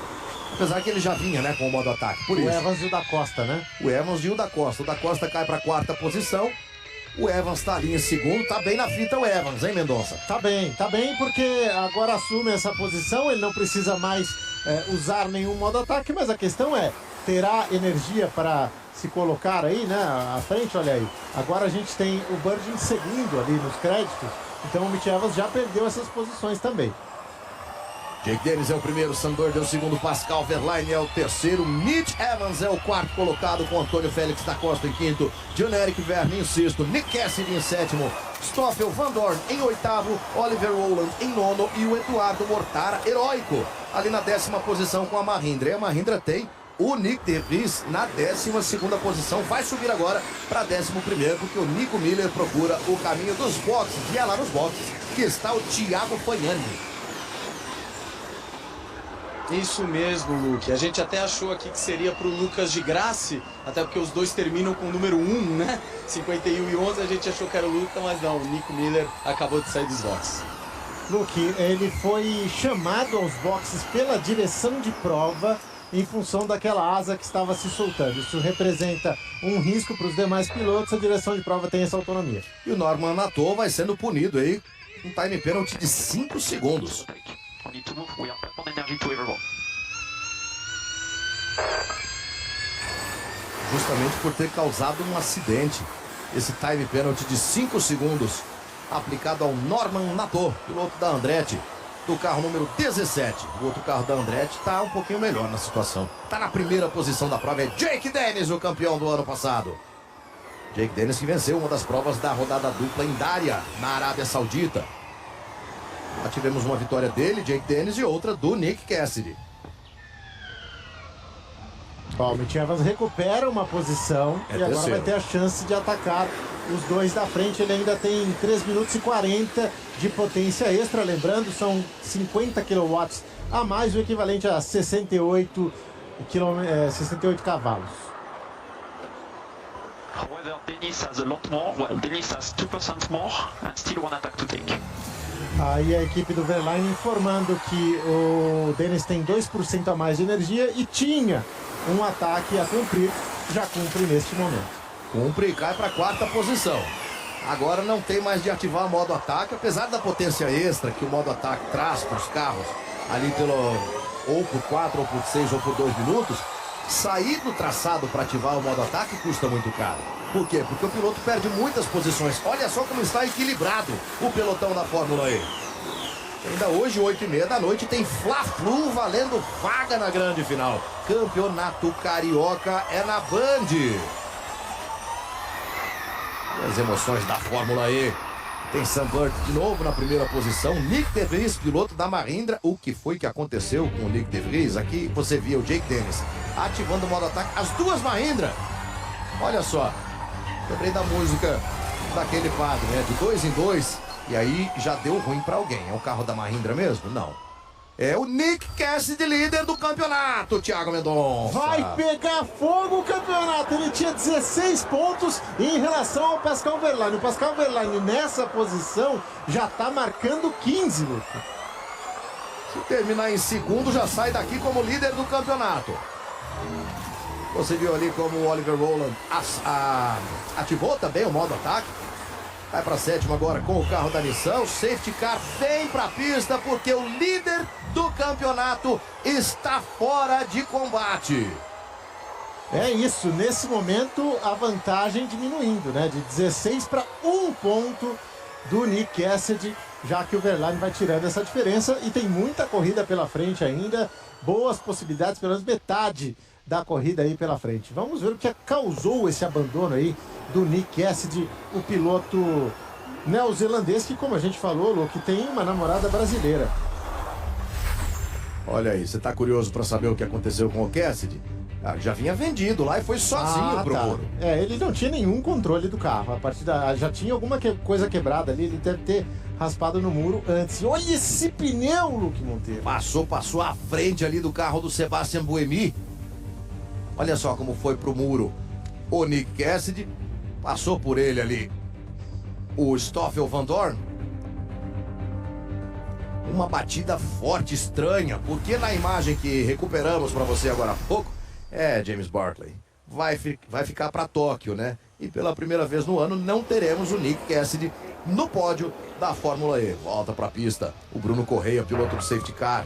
Apesar que ele já vinha, né, com o modo ataque. Por o isso. Evans e o da Costa, né? O Evans e o da Costa. O da Costa cai para a 4ª posição. O Evans tá ali em segundo. Tá bem na fita o Evans, hein, Mendonça? Tá bem porque agora assume essa posição. Ele não precisa mais usar nenhum modo ataque, mas a questão é, terá energia para se colocar aí, né, à frente? Olha aí. Agora a gente tem o Bird em segundo ali nos créditos. Então o Mitch Evans já perdeu essas posições também. Jake Dennis é o primeiro, Sam Bird é o segundo, Pascal Verlaine é o terceiro, Mitch Evans é o 4º colocado, com Antônio Félix da Costa em 5º, John Eric Vergne em 6º, Nick Cassidy em 7º, Stoffel Van Dorn em 8º, Oliver Rowland em 9º e o Eduardo Mortara, heróico, ali na 10ª posição com a Mahindra. E a Mahindra tem o Nick De Vries na 12ª posição, vai subir agora para 11º, porque o Nico Miller procura o caminho dos boxes, e é lá nos boxes que está o Thiago Fagnani. Isso mesmo, Luke. A gente até achou aqui que seria pro Lucas de Grassi, até porque os dois terminam com o número 1, né? 51 e 11, a gente achou que era o Lucas, mas não, o Nico Miller acabou de sair dos boxes. Luke, ele foi chamado aos boxes pela direção de prova em função daquela asa que estava se soltando. Isso representa um risco para os demais pilotos, a direção de prova tem essa autonomia. E o Norman Nato vai sendo punido aí, um time penalty de 5 segundos. Justamente por ter causado um acidente. Esse time penalty de 5 segundos aplicado ao Norman Nato, piloto da Andretti, do carro número 17. O outro carro da Andretti está um pouquinho melhor na situação. Está na primeira posição da prova, é Jake Dennis, o campeão do ano passado. Jake Dennis que venceu uma das provas da rodada dupla em Darya, na Arábia Saudita. Já tivemos uma vitória dele, Jake Dennis, e outra do Nick Cassidy. O Mitch Evans recupera uma posição e agora terceiro. vai ter a chance de atacar os dois da frente. Ele ainda tem 3 minutos e 40 de potência extra. Lembrando, são 50 kW a mais, o equivalente a 68 cavalos. Whether Dennis has a lot more, well, Dennis has 2% more and still one attack to take. Aí a equipe do Verlaine informando que o Dennis tem 2% a mais de energia e tinha um ataque a cumprir, já cumpre neste momento. Cumpre e cai para a 4ª posição. Agora não tem mais de ativar o modo ataque, apesar da potência extra que o modo ataque traz para os carros, ali ou por 4, ou por 6, ou por 2 minutos, sair do traçado para ativar o modo ataque custa muito caro. Por quê? Porque o piloto perde muitas posições. Olha só como está equilibrado o pelotão da Fórmula E. Ainda hoje, 8h30 da noite, tem Fla-Flu valendo vaga na grande final. Campeonato Carioca é na Band. E as emoções da Fórmula E. Tem Sam Bird de novo na primeira posição. Nick De Vries, piloto da Mahindra. O que foi que aconteceu com o Nick De Vries? Aqui você via o Jake Dennis ativando o modo ataque. As duas Mahindra. Olha só. Lembrei da música daquele padre, né? De 2 em 2. E aí já deu ruim pra alguém. É o carro da Mahindra mesmo? Não. É o Nick Cassidy, líder do campeonato, Thiago Mendonça. Vai pegar fogo o campeonato. Ele tinha 16 pontos em relação ao Pascal Verlaine. O Pascal Verlaine nessa posição já tá marcando 15, Lucas. Se terminar em segundo, já sai daqui como líder do campeonato. Você viu ali como o Oliver Rowland ativou também o modo ataque. Vai para 7º agora com o carro da Nissan. O safety car vem para a pista porque o líder do campeonato está fora de combate. É isso, nesse momento a vantagem diminuindo, né? De 16 para 1 ponto do Nick Cassidy. já que o Verlaine vai tirando essa diferença e tem muita corrida pela frente ainda, boas possibilidades, pelo menos metade da corrida aí pela frente. Vamos ver o que causou esse abandono aí do Nick Cassidy, o piloto neozelandês que, como a gente falou, Lu, que tem uma namorada brasileira. Olha aí, você tá curioso pra saber o que aconteceu com o Cassidy? Ah, já vinha vendido lá e foi sozinho pro muro. Ele não tinha nenhum controle do carro. A partir já tinha alguma coisa quebrada ali, ele deve ter raspado no muro antes. Olha esse pneu, Luke Monteiro. Passou à frente ali do carro do Sebastian Buemi. Olha só como foi pro muro. O Nick Cassidy passou por ele ali. O Stoffel Vandoorne. Uma batida forte, estranha, porque na imagem que recuperamos para você agora há pouco, James Barclay, vai ficar para Tóquio, né? E pela primeira vez no ano não teremos o Nick Cassidy no pódio da Fórmula E. Volta para a pista o Bruno Correia, piloto do safety car.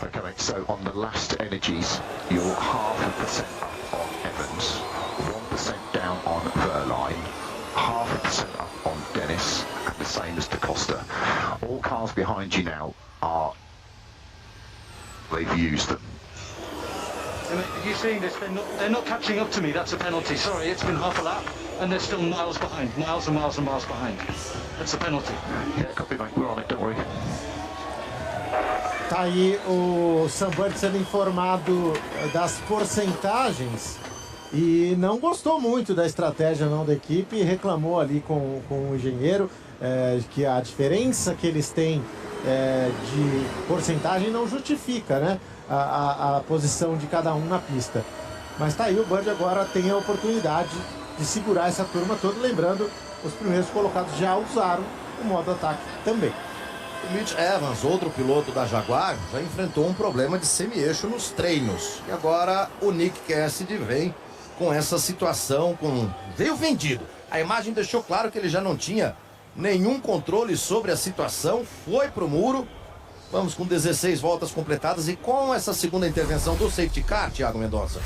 Okay, so on the last energies, you're 0.5% up on Evans, 1% down on Verline, 0.5% up on Dennis, and the same as Da Costa. All cars behind you now they've used them. Are you seeing this? They're not catching up to me. That's a penalty. Sorry, it's been half a lap, and they're still miles behind, miles and miles and miles behind. That's a penalty. Yeah, copy, mate. We're on it. Don't worry. Tá aí o Sam Bird sendo informado das porcentagens e não gostou muito da estratégia não da equipe e reclamou ali com o engenheiro que a diferença que eles têm de porcentagem não justifica, né, a posição de cada um na pista. Mas tá aí, o Bird agora tem a oportunidade de segurar essa turma toda, lembrando, os primeiros colocados já usaram o modo ataque também. O Mitch Evans, outro piloto da Jaguar, já enfrentou um problema de semi-eixo nos treinos. E agora o Nick Cassidy vem com essa situação, veio vendido. A imagem deixou claro que ele já não tinha nenhum controle sobre a situação, foi pro muro. Vamos com 16 voltas completadas e com essa segunda intervenção do safety car, Thiago Mendonça,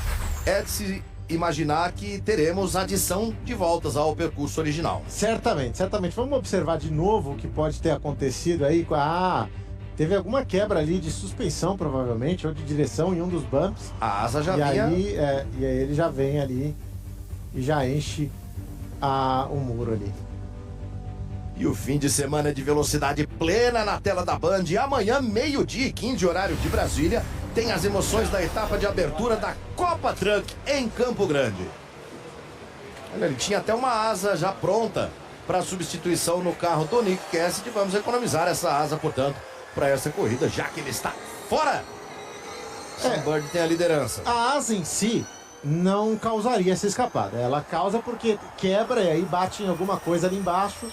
é de se imaginar que teremos adição de voltas ao percurso original. Certamente. Vamos observar de novo o que pode ter acontecido aí. Teve alguma quebra ali de suspensão, provavelmente, ou de direção em um dos bumps. A asa já vinha... E aí ele já vem ali e já enche o muro ali. E o fim de semana de velocidade plena na tela da Band. E amanhã, 12h15, horário de Brasília, tem as emoções da etapa de abertura da Copa Truck em Campo Grande. Olha, ele tinha até uma asa já pronta para substituição no carro do Nick Cassidy. Vamos economizar essa asa, portanto, para essa corrida, já que ele está fora. Sam Bird tem a liderança. A asa em si não causaria essa escapada. Ela causa porque quebra e aí bate em alguma coisa ali embaixo.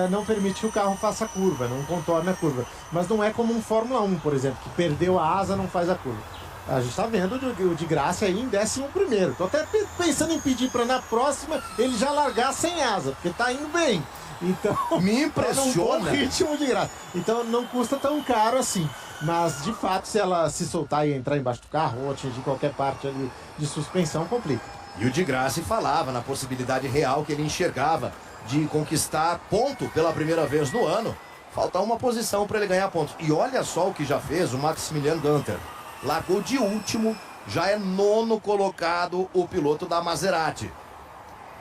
Não permite que o carro faça a curva, não contorne a curva. Mas não é como um Fórmula 1, por exemplo, que perdeu a asa, não faz a curva. A gente tá vendo o de graça aí em 11º. Tô até pensando em pedir para na próxima ele já largar sem asa, porque tá indo bem. Então, me impressiona. Um bom ritmo de graça. Então não custa tão caro assim. Mas de fato, se ela se soltar e entrar embaixo do carro ou atingir qualquer parte ali de suspensão, complica. E o de Grassi falava na possibilidade real que ele enxergava de conquistar ponto pela primeira vez no ano. Falta uma posição para ele ganhar pontos. E olha só o que já fez o Maximilian Gunter. Largou de último, já é 9º colocado o piloto da Maserati.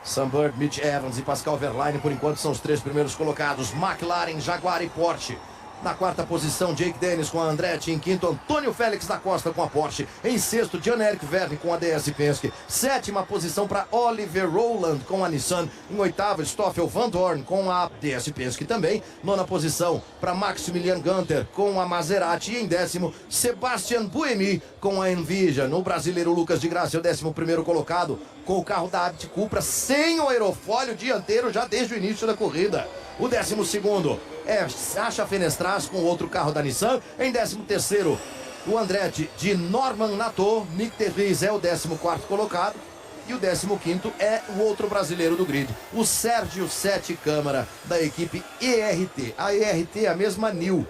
Sam Bird, Mitch Evans e Pascal Wehrlein, por enquanto, são os 3 primeiros colocados. McLaren, Jaguar e Porsche. Na 4ª posição, Jake Dennis com a Andretti. Em 5º, Antônio Félix da Costa com a Porsche. Em 6º, Jan-Erik Verne com a DS Penske. 7ª posição para Oliver Rowland com a Nissan. Em 8º, Stoffel Vandoorne com a DS Penske também. 9ª posição para Maximilian Gunter com a Maserati. E em 10º, Sebastian Buemi com a Envision. O brasileiro Lucas de Graça é o 11º colocado com o carro da Abit Cupra sem o aerofólio dianteiro já desde o início da corrida. O 12º é Sacha Fenestras com outro carro da Nissan. Em 13º, o Andretti de Norman Nato. Nick Terris é o 14º colocado. E o 15º é o outro brasileiro do grid, o Sérgio Sete Câmara, da equipe ERT. A ERT é a mesma New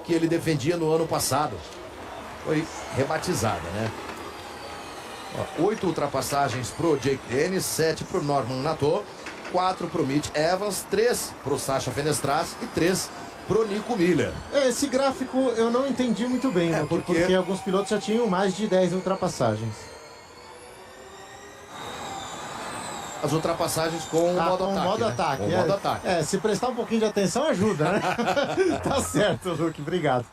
que ele defendia no ano passado. Foi rebatizada, né? 8 ultrapassagens pro Jake Dennis, 7 pro Norman Nato. 4 para o Mitch Evans, 3 para o Sasha Fenestraz e 3 para o Nico Miller. Esse gráfico eu não entendi muito bem, porque alguns pilotos já tinham mais de 10 ultrapassagens. As ultrapassagens com o modo ataque. Modo ataque. Com o modo ataque. Se prestar um pouquinho de atenção ajuda, né? Tá certo, Luke, obrigado.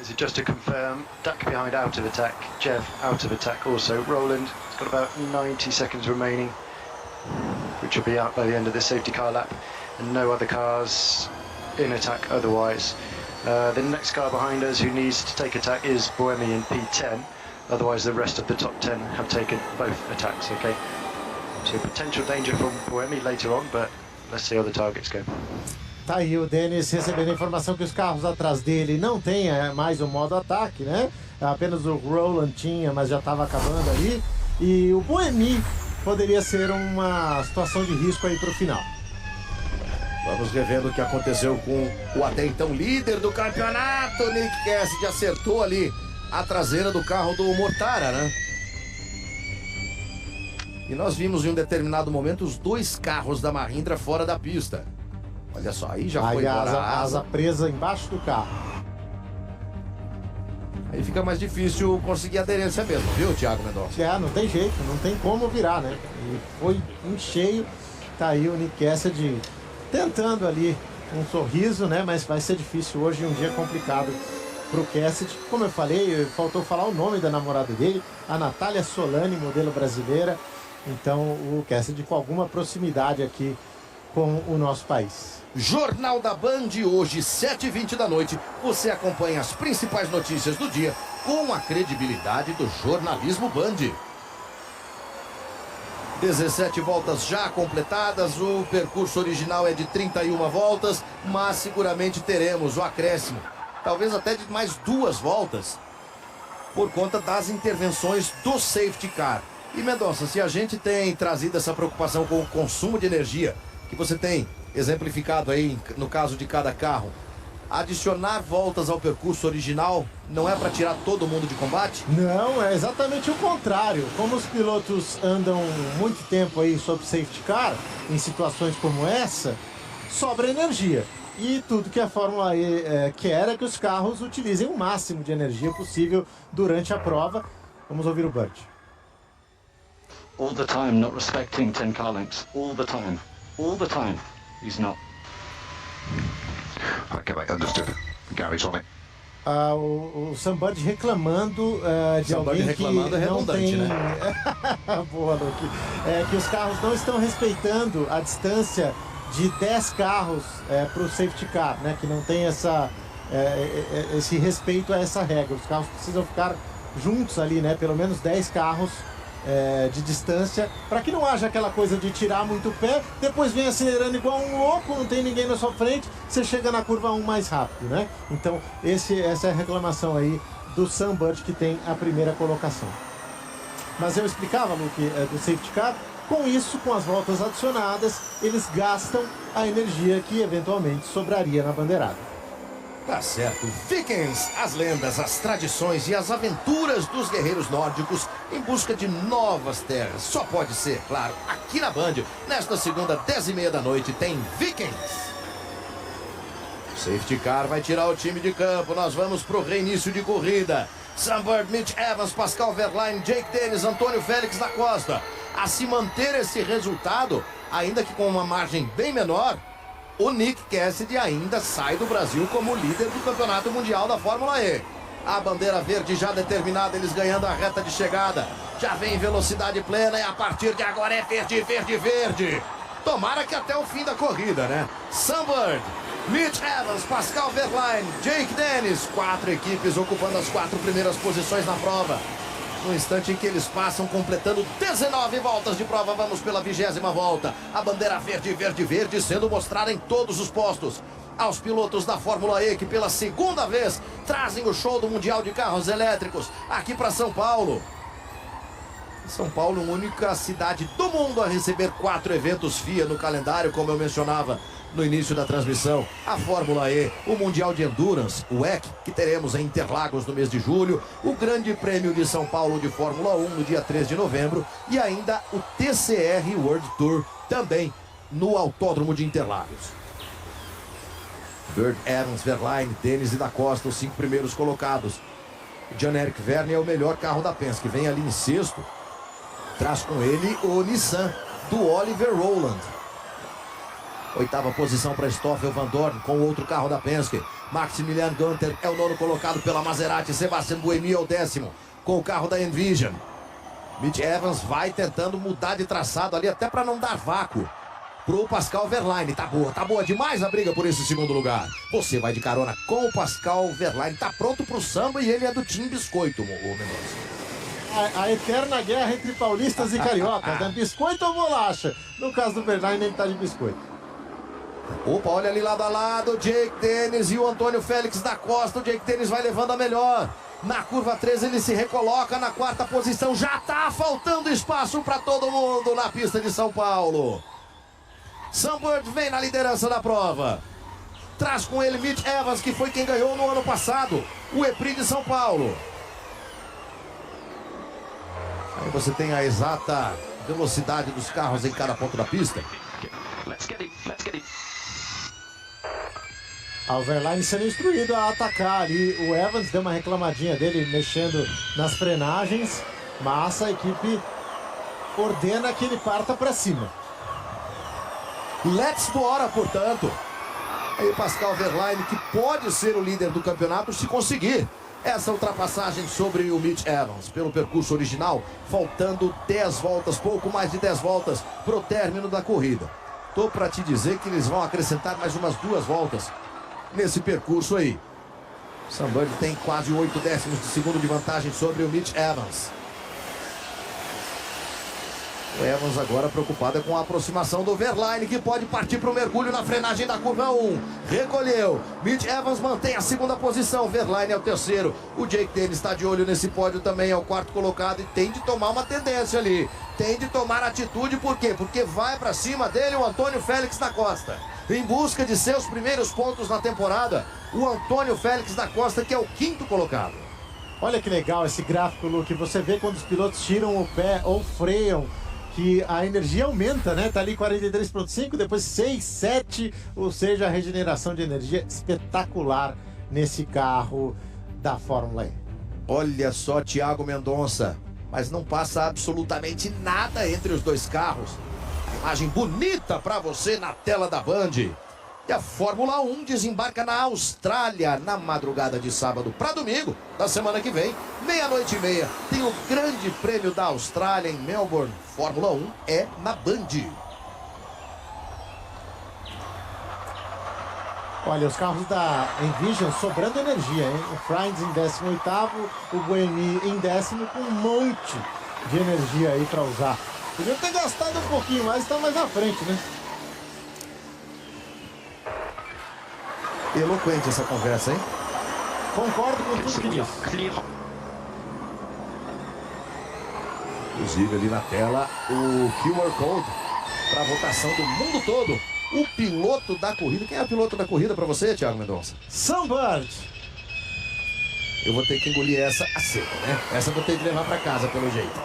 So just to confirm, duck behind out of attack, Jeff out of attack also, Roland has got about 90 seconds remaining, which will be out by the end of this safety car lap, and no other cars in attack otherwise. The next car behind us who needs to take attack is Bohemi in P10, otherwise the rest of the top 10 have taken both attacks, okay? So potential danger from Bohemi later on, but let's see how the targets go. Tá aí o Dennis recebendo a informação que os carros atrás dele não tem mais o modo ataque, né? Apenas o Roland tinha, mas já estava acabando ali. E o Bohemi poderia ser uma situação de risco aí para o final. Vamos revendo o que aconteceu com o até então líder do campeonato. Nick Cassidy acertou ali a traseira do carro do Mortara, né? E nós vimos em um determinado momento os dois carros da Mahindra fora da pista. Olha só, aí já foi embora a asa presa embaixo do carro. Aí fica mais difícil conseguir aderência mesmo, viu, Thiago Mendonça? Não tem jeito, não tem como virar, né? E foi em cheio. Tá aí o Nick Cassidy tentando ali um sorriso, né? Mas vai ser difícil hoje, um dia complicado pro Cassidy. Como eu falei, faltou falar o nome da namorada dele, a Natália Solani, modelo brasileira. Então o Cassidy com alguma proximidade aqui com o nosso país. Jornal da Band, hoje, 7h20 da noite. Você acompanha as principais notícias do dia com a credibilidade do jornalismo Band. 17 voltas já completadas, o percurso original é de 31 voltas, mas seguramente teremos o acréscimo, talvez até de mais 2 voltas, por conta das intervenções do safety car. E Mendonça, se a gente tem trazido essa preocupação com o consumo de energia, que você tem exemplificado aí no caso de cada carro, adicionar voltas ao percurso original não é para tirar todo mundo de combate? Não, é exatamente o contrário. Como os pilotos andam muito tempo aí sob safety car, em situações como essa, sobra energia. E tudo que a Fórmula E quer é que os carros utilizem o máximo de energia possível durante a prova. Vamos ouvir o Burt. All the time not respecting 10 car lengths, all the time. All the time, he's not. Okay, mate, understood. Gary's on it. O Sam Bird reclamando de alguém que não tem... né? Boa, Luke. Que os carros não estão respeitando a distância de 10 carros para o safety car, né? Que não tem esse respeito a essa regra. Os carros precisam ficar juntos ali, né? Pelo menos 10 carros de distância, para que não haja aquela coisa de tirar muito o pé, depois vem acelerando igual um louco, não tem ninguém na sua frente, você chega na curva 1 mais rápido, né? Então, essa é a reclamação aí do Sam Bird, que tem a primeira colocação. Mas eu explicava, Luke, do safety car, com isso, com as voltas adicionadas, eles gastam a energia que eventualmente sobraria na bandeirada. Tá certo. Vikings, as lendas, as tradições e as aventuras dos guerreiros nórdicos em busca de novas terras. Só pode ser, claro, aqui na Band. Nesta segunda, 10h30 da noite, tem Vikings. Safety car vai tirar o time de campo. Nós vamos pro reinício de corrida. Sam Bird, Mitch Evans, Pascal Wehrlein, Jake Dennis, Antônio Félix da Costa. A se manter esse resultado, ainda que com uma margem bem menor, o Nick Cassidy ainda sai do Brasil como líder do Campeonato Mundial da Fórmula E. A bandeira verde já determinada, eles ganhando a reta de chegada. Já vem em velocidade plena e a partir de agora é verde, verde, verde. Tomara que até o fim da corrida, né? Sam Bird, Mitch Evans, Pascal Wehrlein, Jake Dennis. 4 equipes ocupando as 4 primeiras posições na prova. No instante em que eles passam, completando 19 voltas de prova, vamos pela 20ª volta. A bandeira verde, verde, verde sendo mostrada em todos os postos. Aos pilotos da Fórmula E que pela segunda vez trazem o show do Mundial de Carros Elétricos aqui para São Paulo. São Paulo, única cidade do mundo a receber 4 eventos FIA no calendário, como eu mencionava no início da transmissão. A Fórmula E, o Mundial de Endurance, o WEC, que teremos em Interlagos no mês de julho, o Grande Prêmio de São Paulo de Fórmula 1 no dia 3 de novembro e ainda o TCR World Tour também no Autódromo de Interlagos. Bird, Evans, Verlaine, Denis e da Costa, os 5 primeiros colocados. Jan-Erik Vergne é o melhor carro da Penske, vem ali em sexto. Traz com ele o Nissan do Oliver Rowland. 8ª posição para Stoffel Van Dorn com o outro carro da Penske. Maximilian Gunter é o 9º colocado pela Maserati. Sebastian Buemi é o 10º com o carro da Envision. Mitch Evans vai tentando mudar de traçado ali até para não dar vácuo pro Pascal Verlaine. Tá boa demais a briga por esse segundo lugar. Você vai de carona com o Pascal Verlaine. Tá pronto pro samba e ele é do Team Biscoito, o Mendonça. A eterna guerra entre paulistas e cariocas, né? Biscoito ou bolacha? No caso do Verlaine, ele tá de biscoito. Opa, olha ali lado a lado, Jake Dennis e o Antônio Félix da Costa. O Jake Dennis vai levando a melhor. Na curva 13 ele se recoloca na 4ª posição. Já tá faltando espaço para todo mundo na pista de São Paulo. Sam Bird vem na liderança da prova. Traz com ele Mitch Evans, que foi quem ganhou no ano passado o EPRI de São Paulo. Aí você tem a exata velocidade dos carros em cada ponto da pista. O Verlaine sendo instruído a atacar ali. O Evans deu uma reclamadinha dele mexendo nas frenagens, mas a equipe ordena que ele parta para cima. Let's bora, portanto. Aí Pascal Verlaine, que pode ser o líder do campeonato se conseguir essa ultrapassagem sobre o Mitch Evans pelo percurso original, faltando 10 voltas, pouco mais de 10 voltas para o término da corrida. Tô para te dizer que eles vão acrescentar mais umas 2 voltas nesse percurso aí. Sam Bird tem quase 8 décimos de segundo de vantagem sobre o Mitch Evans. O Evans agora preocupado com a aproximação do Verlaine, que pode partir para o mergulho na frenagem da curva 1. Recolheu. Mitch Evans mantém a 2ª posição. Verlaine é o 3º. O Jake Dennis está de olho nesse pódio também, é o 4º colocado e tem de tomar uma tendência ali. Tem de tomar atitude, por quê? Porque vai para cima dele o Antônio Félix da Costa. Em busca de seus primeiros pontos na temporada, o Antônio Félix da Costa, que é o 5º colocado. Olha que legal esse gráfico, Luke. Você vê quando os pilotos tiram o pé ou freiam, que a energia aumenta, né? Tá ali 43,5, depois 6, 7, ou seja, a regeneração de energia espetacular nesse carro da Fórmula E. Olha só, Thiago Mendonça, mas não passa absolutamente nada entre os dois carros. Imagem bonita para você na tela da Band. E a Fórmula 1 desembarca na Austrália na madrugada de sábado para domingo da semana que vem, 00:30. Tem o Grande Prêmio da Austrália em Melbourne. Fórmula 1 é na Band. Olha, os carros da Envision sobrando energia, hein? O Frines em 18º, o Buemi em 10º, com um monte de energia aí para usar. Podia ter gastado um pouquinho mais, está mais à frente, né? Eloquente essa conversa, hein? Concordo com tudo que diz. Inclusive ali na tela o QR Code para votação do mundo todo. O piloto da corrida. Quem é o piloto da corrida para você, Thiago Mendonça? Sam Bird. Eu vou ter que engolir essa a seca, né? Essa eu vou ter que levar para casa pelo jeito.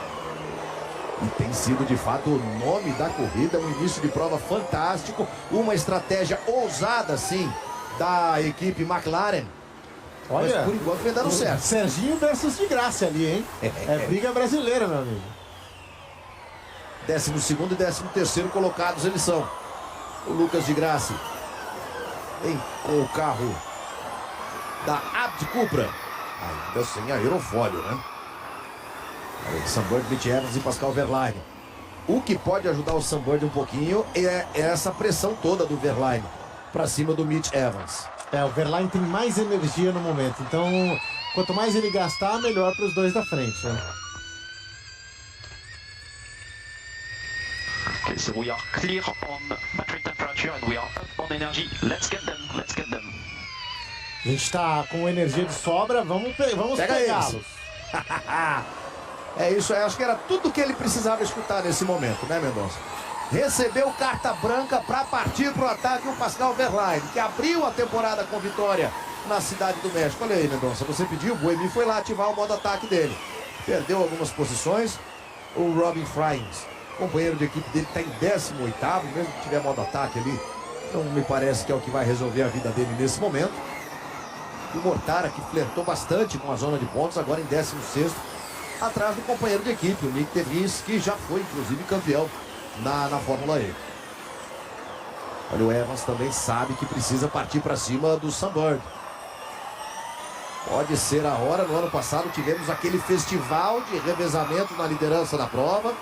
E tem sido de fato o nome da corrida, um início de prova fantástico, uma estratégia ousada sim da equipe McLaren. Olha, mas por enquanto vem dando certo. Serginho versus de Graça ali, hein? É briga brasileira, meu amigo. 12º e 13º colocados eles são. O Lucas de Graça vem com o carro da Abt Cupra, ainda sem aerofólio, né? Sam Bird, Mitch Evans e Pascal Verlaine. O que pode ajudar o Sam Bird um pouquinho é essa pressão toda do Verlaine para cima do Mitch Evans. O Verlaine tem mais energia no momento, então quanto mais ele gastar, melhor para os dois da frente, né? Okay, so we are clear on battery temperature and we are up on energy. Let's get them, let's get them. A gente está com energia de sobra, vamos pegá-los. É isso, acho que era tudo que ele precisava escutar nesse momento, né, Mendonça? Recebeu carta branca para partir para o ataque o Pascal Wehrlein, que abriu a temporada com vitória na Cidade do México. Olha aí, Mendonça, você pediu, o Buemi foi lá ativar o modo ataque dele. Perdeu algumas posições. O Robin Fries, companheiro de equipe dele, está em 18º, mesmo que tiver modo ataque ali. Não me parece que é o que vai resolver a vida dele nesse momento. O Mortara, que flertou bastante com a zona de pontos, agora em 16º, atrás do companheiro de equipe, o Nick de Vries, que já foi, inclusive, campeão na Fórmula E. Olha, o Evans também sabe que precisa partir para cima do Sunbird. Pode ser a hora. No ano passado tivemos aquele festival de revezamento na liderança da prova.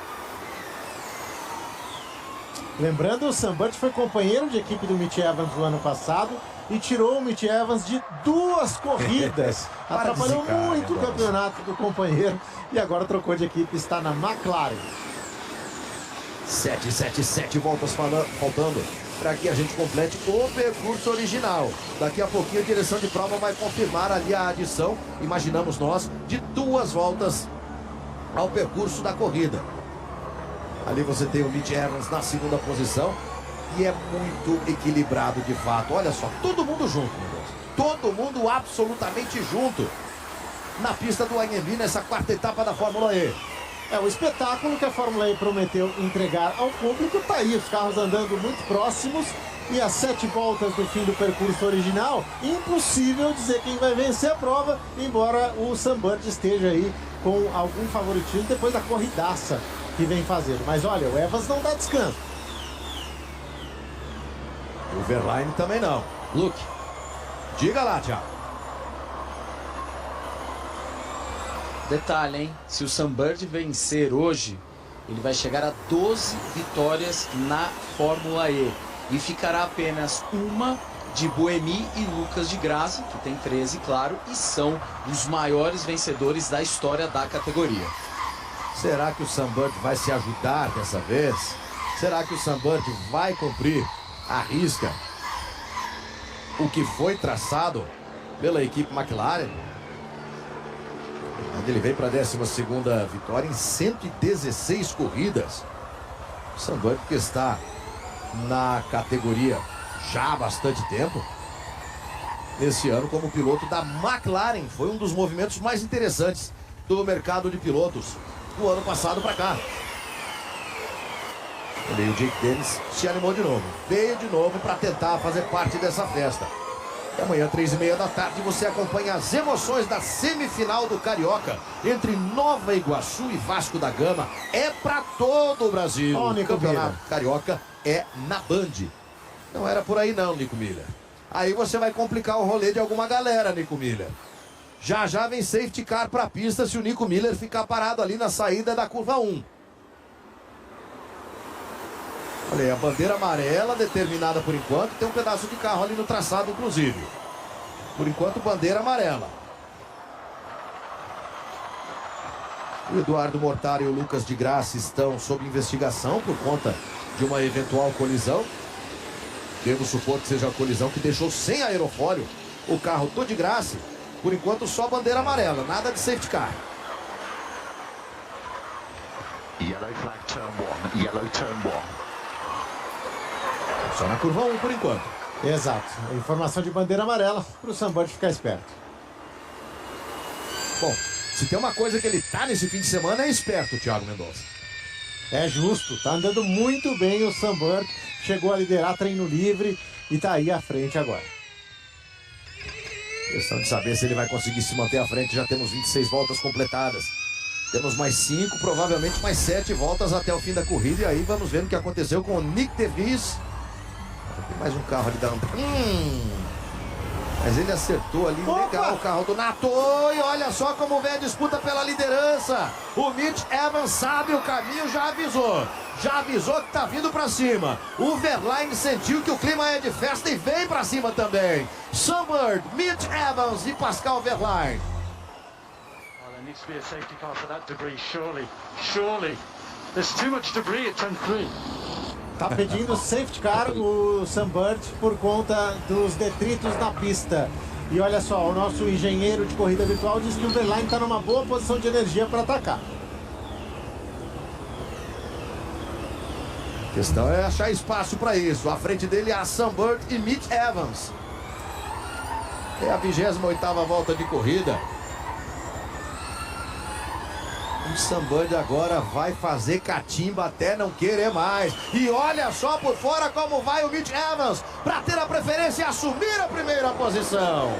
Lembrando, o Sunbird foi companheiro de equipe do Mitch Evans no ano passado e tirou o Mitch Evans de 2 corridas. Atrapalhou muito o campeonato do companheiro e agora trocou de equipe, está na McLaren. 7 voltas faltando para que a gente complete o percurso original. Daqui a pouquinho a direção de prova vai confirmar ali a adição, imaginamos nós, de 2 voltas ao percurso da corrida. Ali você tem o Mitch Evans na 2ª posição e é muito equilibrado de fato. Olha só, todo mundo junto, meu Deus. Todo mundo absolutamente junto na pista do AMB nessa 4ª etapa da Fórmula E. É, o espetáculo que a Fórmula E prometeu entregar ao público tá aí, os carros andando muito próximos e às 7 voltas do fim do percurso original, impossível dizer quem vai vencer a prova, embora o Sunbird esteja aí com algum favoritismo depois da corridaça que vem fazendo. Mas olha, o Evans não dá descanso. O Wehrlein também não. Luke, Diga lá, Thiago. detalhe, hein? Se o Sunbird vencer hoje, ele vai chegar a 12 vitórias na Fórmula E. E ficará apenas uma de Buemi e Lucas de Grassi, que tem 13, claro, e são os maiores vencedores da história da categoria. Será que o Sunbird vai se ajudar dessa vez? Será que o Sunbird vai cumprir à risca o que foi traçado pela equipe McLaren? Ele vem para a 12ª vitória em 116 corridas. O Sunbird, que está na categoria já há bastante tempo, nesse ano como piloto da McLaren, foi um dos movimentos mais interessantes do mercado de pilotos do ano passado para cá. O Jake Dennis se animou de novo, veio de novo para tentar fazer parte dessa festa. E amanhã, 3h30 da tarde, você acompanha as emoções da semifinal do Carioca entre Nova Iguaçu e Vasco da Gama. É para todo o Brasil. Ó, o campeonato Carioca é na Band. Não era por aí não, Nico Miller. Aí você vai complicar o rolê de alguma galera, Nico Miller. Já já vem safety car para a pista se o Nico Miller ficar parado ali na saída da curva 1. Olha aí, a bandeira amarela determinada por enquanto. Tem um pedaço de carro ali no traçado, inclusive. Por enquanto, bandeira amarela. O Eduardo Mortara e o Lucas de Grassi estão sob investigação por conta de uma eventual colisão. Devo supor que seja a colisão que deixou sem aerofólio o carro do de Grassi. Por enquanto, só bandeira amarela, nada de safety car. Yellow flag turn 1, yellow turn 1. Só na curva 1 por enquanto. Exato. Informação de bandeira amarela para o Sunbird ficar esperto. Bom, se tem uma coisa que ele tá nesse fim de semana é esperto, Thiago Mendonça. É justo. Tá andando muito bem o Sunbird. Chegou a liderar treino livre e tá aí à frente agora. Questão de saber se ele vai conseguir se manter à frente. Já temos 26 voltas completadas. Temos mais 5, provavelmente mais 7 voltas até o fim da corrida. E aí vamos ver o que aconteceu com o Nick de Vries. Tem mais um carro ali da... Mas ele acertou ali. Opa! Legal o carro do Nato. E olha só como vem a disputa pela liderança. O Mitch Evans sabe o caminho, já avisou. Já avisou que tá vindo pra cima. O Wehrlein sentiu que o clima é de festa e vem pra cima também. Sunbird, Mitch Evans e Pascal Wehrlein. Well, there needs to be a safety car for that debris, surely. Surely. There's too much debris at turn 3. Tá pedindo safety car o Sunbird por conta dos detritos na pista. E olha só, o nosso engenheiro de corrida virtual diz que o Wehrlein está numa boa posição de energia para atacar. A questão é achar espaço para isso. À frente dele, a Sunbird e Mitch Evans. É a 28ª volta de corrida. O Sunbird agora vai fazer catimba até não querer mais. E olha só por fora como vai o Mitch Evans para ter a preferência e assumir a primeira posição.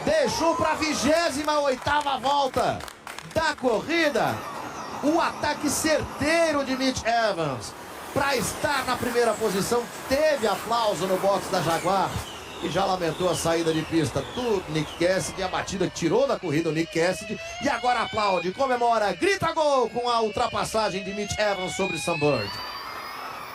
Deixou para a 28ª volta da corrida o ataque certeiro de Mitch Evans para estar na primeira posição. Teve aplauso no box da Jaguar e já lamentou a saída de pista do Nick Cassidy, a batida que tirou da corrida o Nick Cassidy, e agora aplaude, comemora, grita gol com a ultrapassagem de Mitch Evans sobre Sunbird.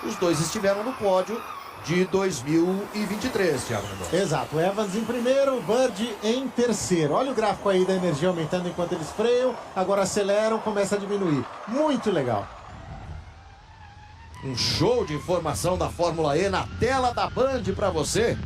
Os dois estiveram no pódio de 2023, Thiago Mendonça. Exato, Evans em primeiro, Bird em terceiro. Olha o gráfico aí da energia aumentando enquanto eles freiam, agora aceleram, começa a diminuir. Muito legal. Um show de informação da Fórmula E na tela da Band para você.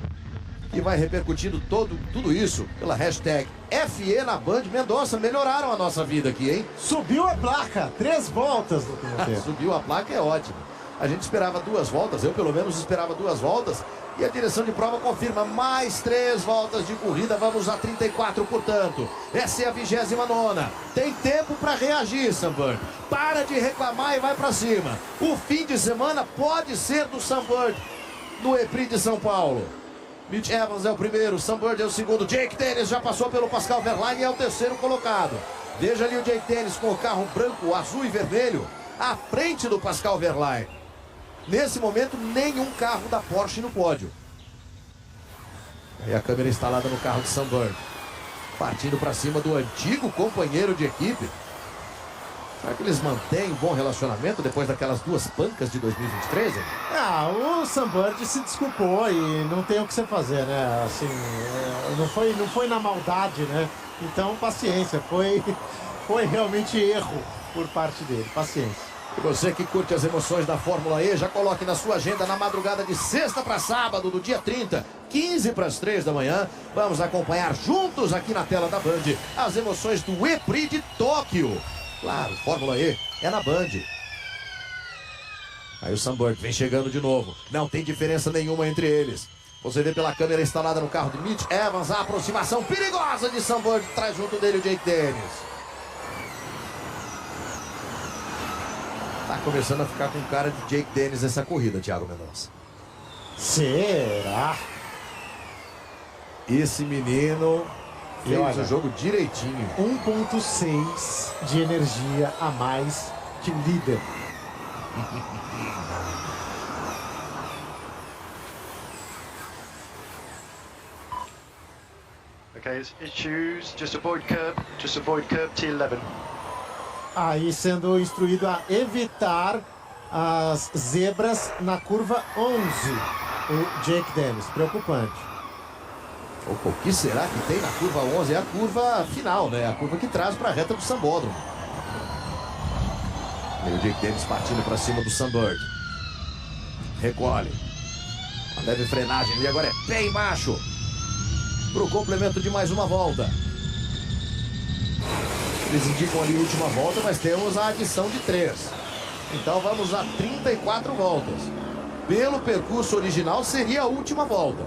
E vai repercutindo tudo isso pela hashtag FE na Band. Mendonça, melhoraram a nossa vida aqui, hein? Subiu a placa, 3 voltas do Timoteo. Subiu a placa, é ótimo. A gente esperava 2 voltas, eu pelo menos esperava 2 voltas. E a direção de prova confirma mais 3 voltas de corrida, vamos a 34, portanto. Essa é a 29ª. Tem tempo para reagir, Sunbird. Para de reclamar e vai para cima. O fim de semana pode ser do Sunbird no EPRI de São Paulo. Mitch Evans é o primeiro, Sunbird é o segundo. Jake Dennis já passou pelo Pascal Wehrlein e é o terceiro colocado. Veja ali o Jake Dennis com o carro branco, azul e vermelho à frente do Pascal Wehrlein. Nesse momento, nenhum carro da Porsche no pódio. Aí a câmera instalada no carro de Sunbird, partindo para cima do antigo companheiro de equipe. Será que eles mantêm um bom relacionamento depois daquelas 2 pancas de 2023? Hein? O Sunbird se desculpou e não tem o que você fazer, né? Assim, não foi na maldade, né? Então, paciência, foi realmente erro por parte dele, paciência. E você que curte as emoções da Fórmula E, já coloque na sua agenda na madrugada de sexta para sábado, do dia 30, 15 para as 3 da manhã. Vamos acompanhar juntos aqui na tela da Band as emoções do EPRI de Tóquio. Claro, Fórmula E é na Band. Aí o Sunbird vem chegando de novo. Não tem diferença nenhuma entre eles. Você vê pela câmera instalada no carro de Mitch Evans a aproximação perigosa de Sunbird. Traz junto dele o Jake Dennis. Tá começando a ficar com cara de Jake Dennis essa corrida, Thiago Mendonça. Será? Esse menino fez o jogo direitinho. 1.6 de energia a mais que o líder. Okay, issues, just avoid curb T11. Aí sendo instruído a evitar as zebras na curva 11, o Jake Dennis, preocupante. Opa, o que será que tem na curva 11? É a curva final, né? A curva que traz para a reta do Sambódromo. E o Jake Dennis partindo para cima do Sunbird. Recolhe. Uma leve frenagem ali, agora é pé embaixo. Para o complemento de mais uma volta. Eles indicam ali a última volta, mas temos a adição de 3. Então vamos a 34 voltas. Pelo percurso original seria a última volta.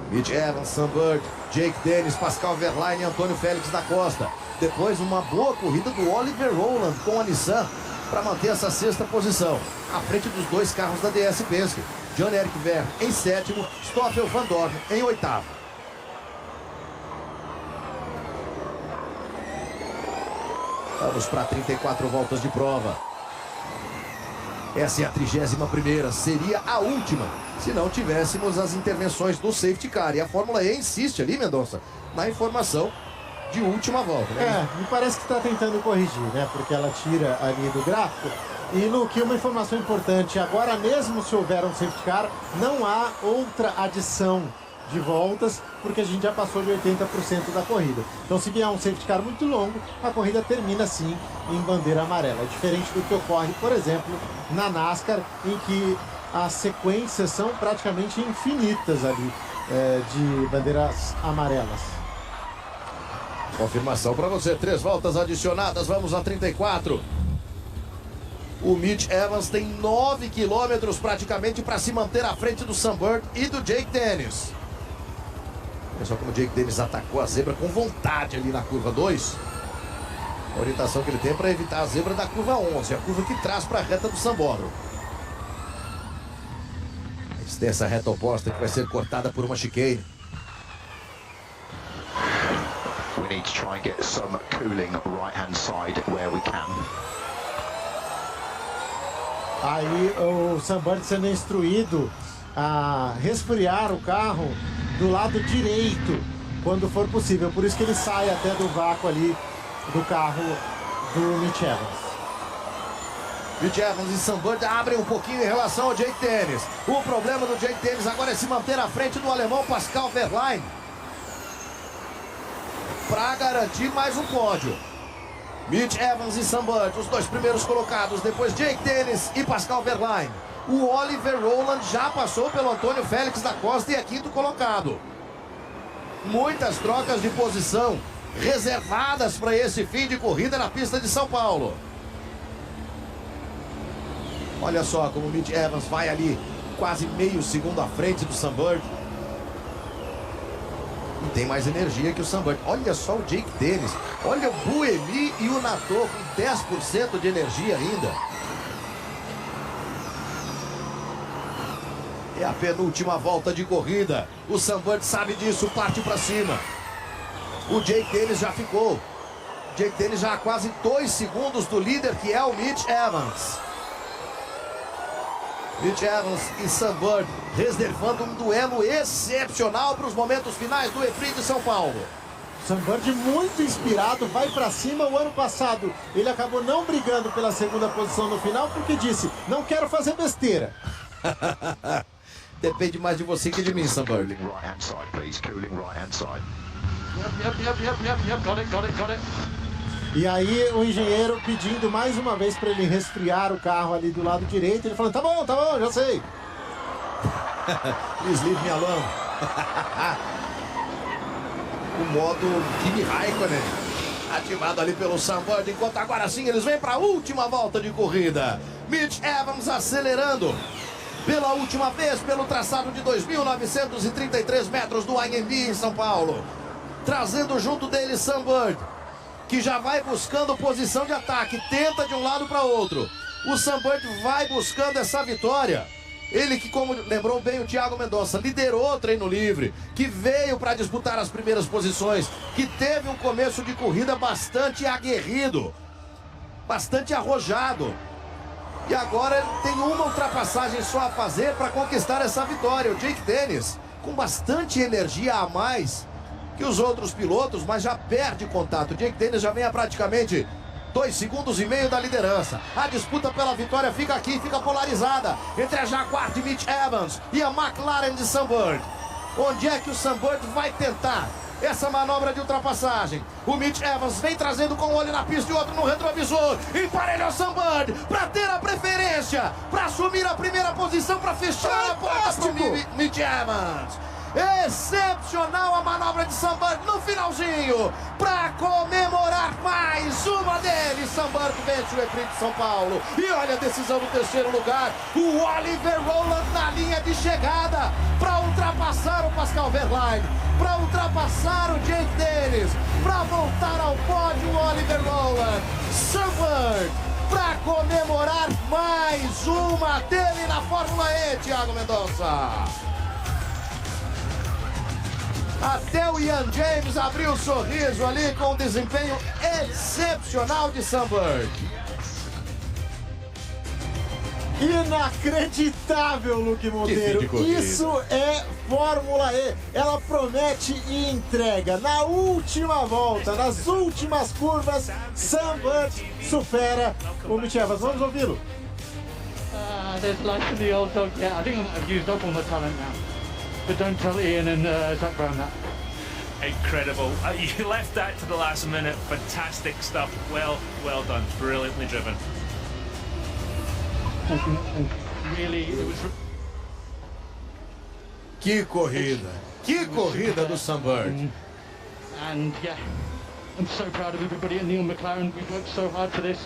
Mitch Evans, Sunbird, Jake Dennis, Pascal Wehrlein e Antônio Félix da Costa. Depois uma boa corrida do Oliver Rowland com a Nissan para manter essa 6ª posição. À frente dos 2 carros da DS Penske. John Eric Vergne em 7º, Stoffel Van Dorn em 8º. Vamos para 34 voltas de prova. Essa é a 31ª, seria a última, se não tivéssemos as intervenções do safety car. E a Fórmula E insiste ali, Mendonça, na informação de última volta, né? Me parece que está tentando corrigir, né? Porque ela tira ali do gráfico. E no que uma informação importante, agora mesmo se houver um safety car, não há outra adição de voltas, porque a gente já passou de 80% da corrida. Então, se vier um safety car muito longo, a corrida termina sim em bandeira amarela. É diferente do que ocorre, por exemplo, na NASCAR, em que as sequências são praticamente infinitas ali de bandeiras amarelas. Confirmação para você, 3 voltas adicionadas, vamos a 34. O Mitch Evans tem 9 quilômetros praticamente para se manter à frente do Sam Bird e do Jake Dennis. Olha só como o Jake Dennis atacou a zebra com vontade ali na curva 2. A orientação que ele tem é para evitar a zebra da curva 11, a curva que traz para a reta do Sambódromo. Eles têm essa reta oposta que vai ser cortada por uma chicane. We need to try and get some cooling right-hand side where we can. Aí o Sam Bird sendo instruído a resfriar o carro do lado direito quando for possível. Por isso que ele sai até do vácuo ali do carro do Mitch Evans. Mitch Evans e Sam Bird abrem um pouquinho em relação ao Jake Dennis. O problema do Jake Dennis agora é se manter à frente do alemão Pascal Wehrlein para garantir mais um pódio. Mitch Evans e Sam Bird, os dois primeiros colocados, depois Jake Dennis e Pascal Wehrlein. O Oliver Rowland já passou pelo Antônio Félix da Costa e é quinto colocado. Muitas trocas de posição reservadas para esse fim de corrida na pista de São Paulo. Olha só como o Mitch Evans vai ali quase meio segundo à frente do Sam Bird. E tem mais energia que o Sam Bird. Olha só o Jake Dennis. Olha o Buemi e o Nato com 10% de energia ainda. É a penúltima volta de corrida. O Sam Bird sabe disso, parte para cima. O Jake Dennis já ficou. O Jake Dennis já a quase 2 segundos do líder, que é o Mitch Evans. Mitch Evans e Sam Bird reservando um duelo excepcional para os momentos finais do EPRI de São Paulo. Sam Bird muito inspirado, vai para cima. O ano passado ele acabou não brigando pela segunda posição no final porque disse, não quero fazer besteira. Depende mais de você que de mim, Sam Bird. Cooling right-hand side, please. Cooling right-hand side. Yep. Got it. E aí o engenheiro pedindo mais uma vez para ele resfriar o carro ali do lado direito. Ele falando, tá bom, já sei. Please leave me alone. O modo Kimi Raikkonen ativado ali pelo Sam Bird, enquanto agora sim eles vêm para a última volta de corrida. Mitch Evans acelerando pela última vez pelo traçado de 2.933 metros do IMB em São Paulo. Trazendo junto dele Sam Bird, que já vai buscando posição de ataque, tenta de um lado para outro. O Sam Bird vai buscando essa vitória. Ele que, como lembrou bem o Thiago Mendonça, liderou o treino livre, que veio para disputar as primeiras posições, que teve um começo de corrida bastante aguerrido, bastante arrojado. E agora ele tem uma ultrapassagem só a fazer para conquistar essa vitória. O Jake Dennis, com bastante energia a mais que os outros pilotos, mas já perde contato. O Jake Dennis já vem a praticamente 2,5 segundos da liderança. A disputa pela vitória fica aqui, fica polarizada entre a Jaguar de Mitch Evans e a McLaren de Sam Bird. Onde é que o Sam Bird vai tentar essa manobra de ultrapassagem? O Mitch Evans vem trazendo com um olho na pista e outro no retrovisor. Emparelha o Sam Bird para ter a preferência, para assumir a primeira posição, para fechar a porta para o Mitch Evans. Excepcional a manobra de Sam Bird no finalzinho, para comemorar mais uma deles. Sam Bird vence o EPRI de São Paulo. E olha a decisão do terceiro lugar, o Oliver Rowland na linha de chegada para ultrapassar o Pascal Wehrlein, para ultrapassar o Jake Dennis, para voltar ao pódio o Oliver Rowland. Sam Bird para comemorar mais uma dele na Fórmula E, Thiago Mendonça. Até o Ian James abriu um sorriso ali com o desempenho excepcional de Sam Bird. Inacreditável, Luque Monteiro. Isso é Fórmula E. Ela promete e entrega. Na última volta, nas últimas curvas, Sam Bird supera o Mitch Evans. Vamos ouvi-lo. There's like the old dog. Yeah, I think I've used up all my talent now. But don't tell Ian and Zach Brown that. Incredible. You left that to the last minute. Fantastic stuff. Well done. Brilliantly driven. And really, it was... Que corrida. Que corrida do Sam Bird. And yeah, I'm so proud of everybody at Neil McLaren. We've worked so hard for this.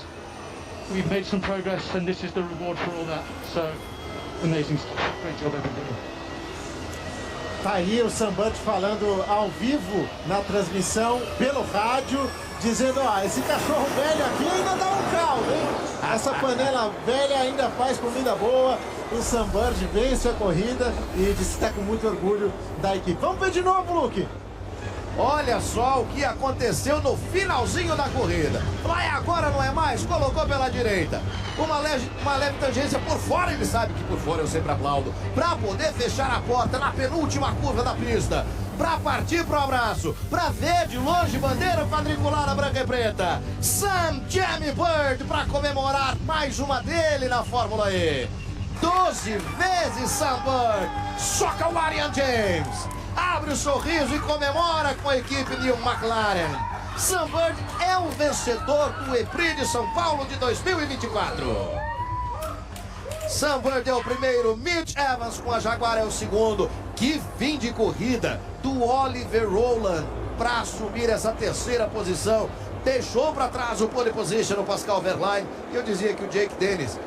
we've made some progress, and this is the reward for all that. So, amazing stuff. Great job, everybody. Tá aí o Sam Burch falando ao vivo na transmissão pelo rádio, dizendo, esse cachorro velho aqui ainda dá um caldo, hein? Essa panela velha ainda faz comida boa. O Sam Burch vence a corrida e disse que está com muito orgulho da equipe. Vamos ver de novo, Luke. Olha só o que aconteceu no finalzinho da corrida. Vai agora, não é mais? Colocou pela direita. Uma leve tangência por fora, ele sabe que por fora eu sempre aplaudo. Pra poder fechar a porta na penúltima curva da pista. Pra partir pro abraço. Pra ver de longe bandeira quadriculada branca e preta. Sam Jamie Bird pra comemorar mais uma dele na Fórmula E. 12 vezes Sam Bird. Soca o Ryan James. Abre o sorriso e comemora com a equipe New McLaren. Sam Bird é o vencedor do EPRI de São Paulo de 2024. Sam Bird é o primeiro, Mitch Evans com a Jaguar é o segundo. Que fim de corrida do Oliver Rowland para assumir essa terceira posição. Deixou para trás o pole position no Pascal Wehrlein. E eu dizia que o Jake Dennis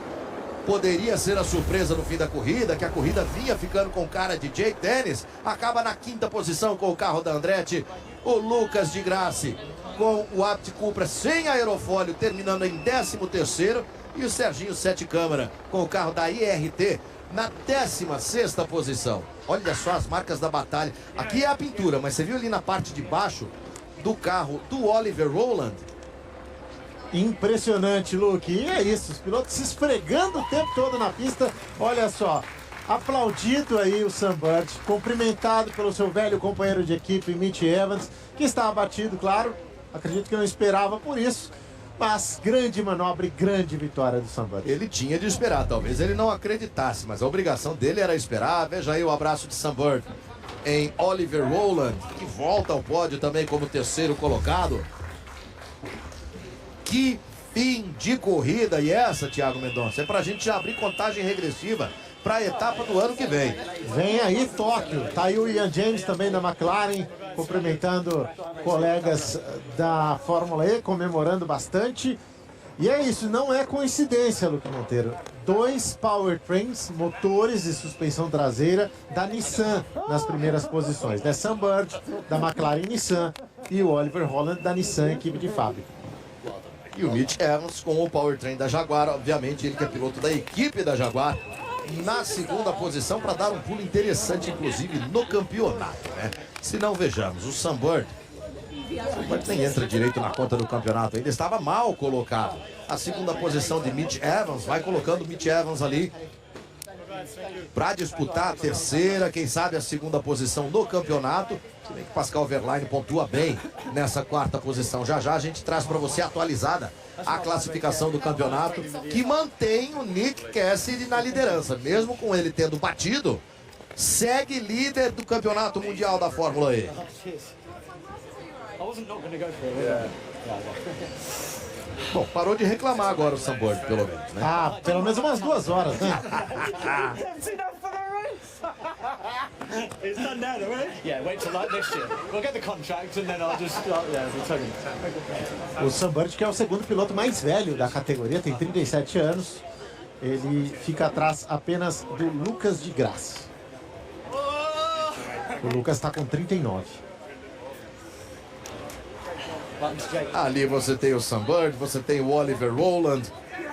poderia ser a surpresa no fim da corrida, que a corrida vinha ficando com cara de Jake Dennis, acaba na quinta posição com o carro da Andretti. O Lucas de Grassi com o Abt Cupra sem aerofólio, terminando em 13º, e o Serginho Sete Câmara com o carro da IRT na 16ª posição. Olha só as marcas da batalha. Aqui é a pintura, mas você viu ali na parte de baixo do carro do Oliver Rowland? Impressionante, Luke. E é isso, os pilotos se esfregando o tempo todo na pista. Olha só, aplaudido aí o Sam Bird, cumprimentado pelo seu velho companheiro de equipe, Mitch Evans, que está abatido, claro. Acredito que não esperava por isso, mas grande manobra e grande vitória do Sam Bird. Ele tinha de esperar, talvez ele não acreditasse, mas a obrigação dele era esperar. Veja aí o abraço de Sam Bird em Oliver Rowland, que volta ao pódio também como terceiro colocado. Que fim de corrida, e essa, Thiago Mendonça, é pra gente já abrir contagem regressiva para a etapa do ano que vem. Vem aí Tóquio, tá aí o Ian James também da McLaren, cumprimentando colegas da Fórmula E, comemorando bastante. E é isso, não é coincidência, Luque Monteiro. 2 powertrains, motores e suspensão traseira da Nissan nas primeiras posições. Da Sam Bird, da McLaren Nissan, e o Oliver Rowland da Nissan, equipe de fábrica. E o Mitch Evans com o powertrain da Jaguar, obviamente ele que é piloto da equipe da Jaguar, na segunda posição para dar um pulo interessante, inclusive no campeonato, né? Se não, vejamos, o Sam Bird nem entra direito na conta do campeonato, ainda estava mal colocado. A segunda posição de Mitch Evans, vai colocando o Mitch Evans ali para disputar a terceira, quem sabe a segunda posição no campeonato. Se bem que Pascal Wehrlein pontua bem nessa quarta posição. Já já a gente traz para você atualizada a classificação do campeonato, que mantém o Nick Cassidy na liderança, mesmo com ele tendo batido, segue líder do campeonato mundial da Fórmula E. Bom, parou de reclamar agora o Sam Bird, pelo menos, né? Pelo menos umas 2 horas, né? It's done now, though, right? Yeah, wait till like next year. We'll get the contract and then I'll just we'll tell you. O Sam Bird, que é o segundo piloto mais velho da categoria, tem 37 anos. Ele fica atrás apenas do Lucas de Grassi. O Lucas está com 39. Ali você tem o Sam Bird, você tem o Oliver Rowland,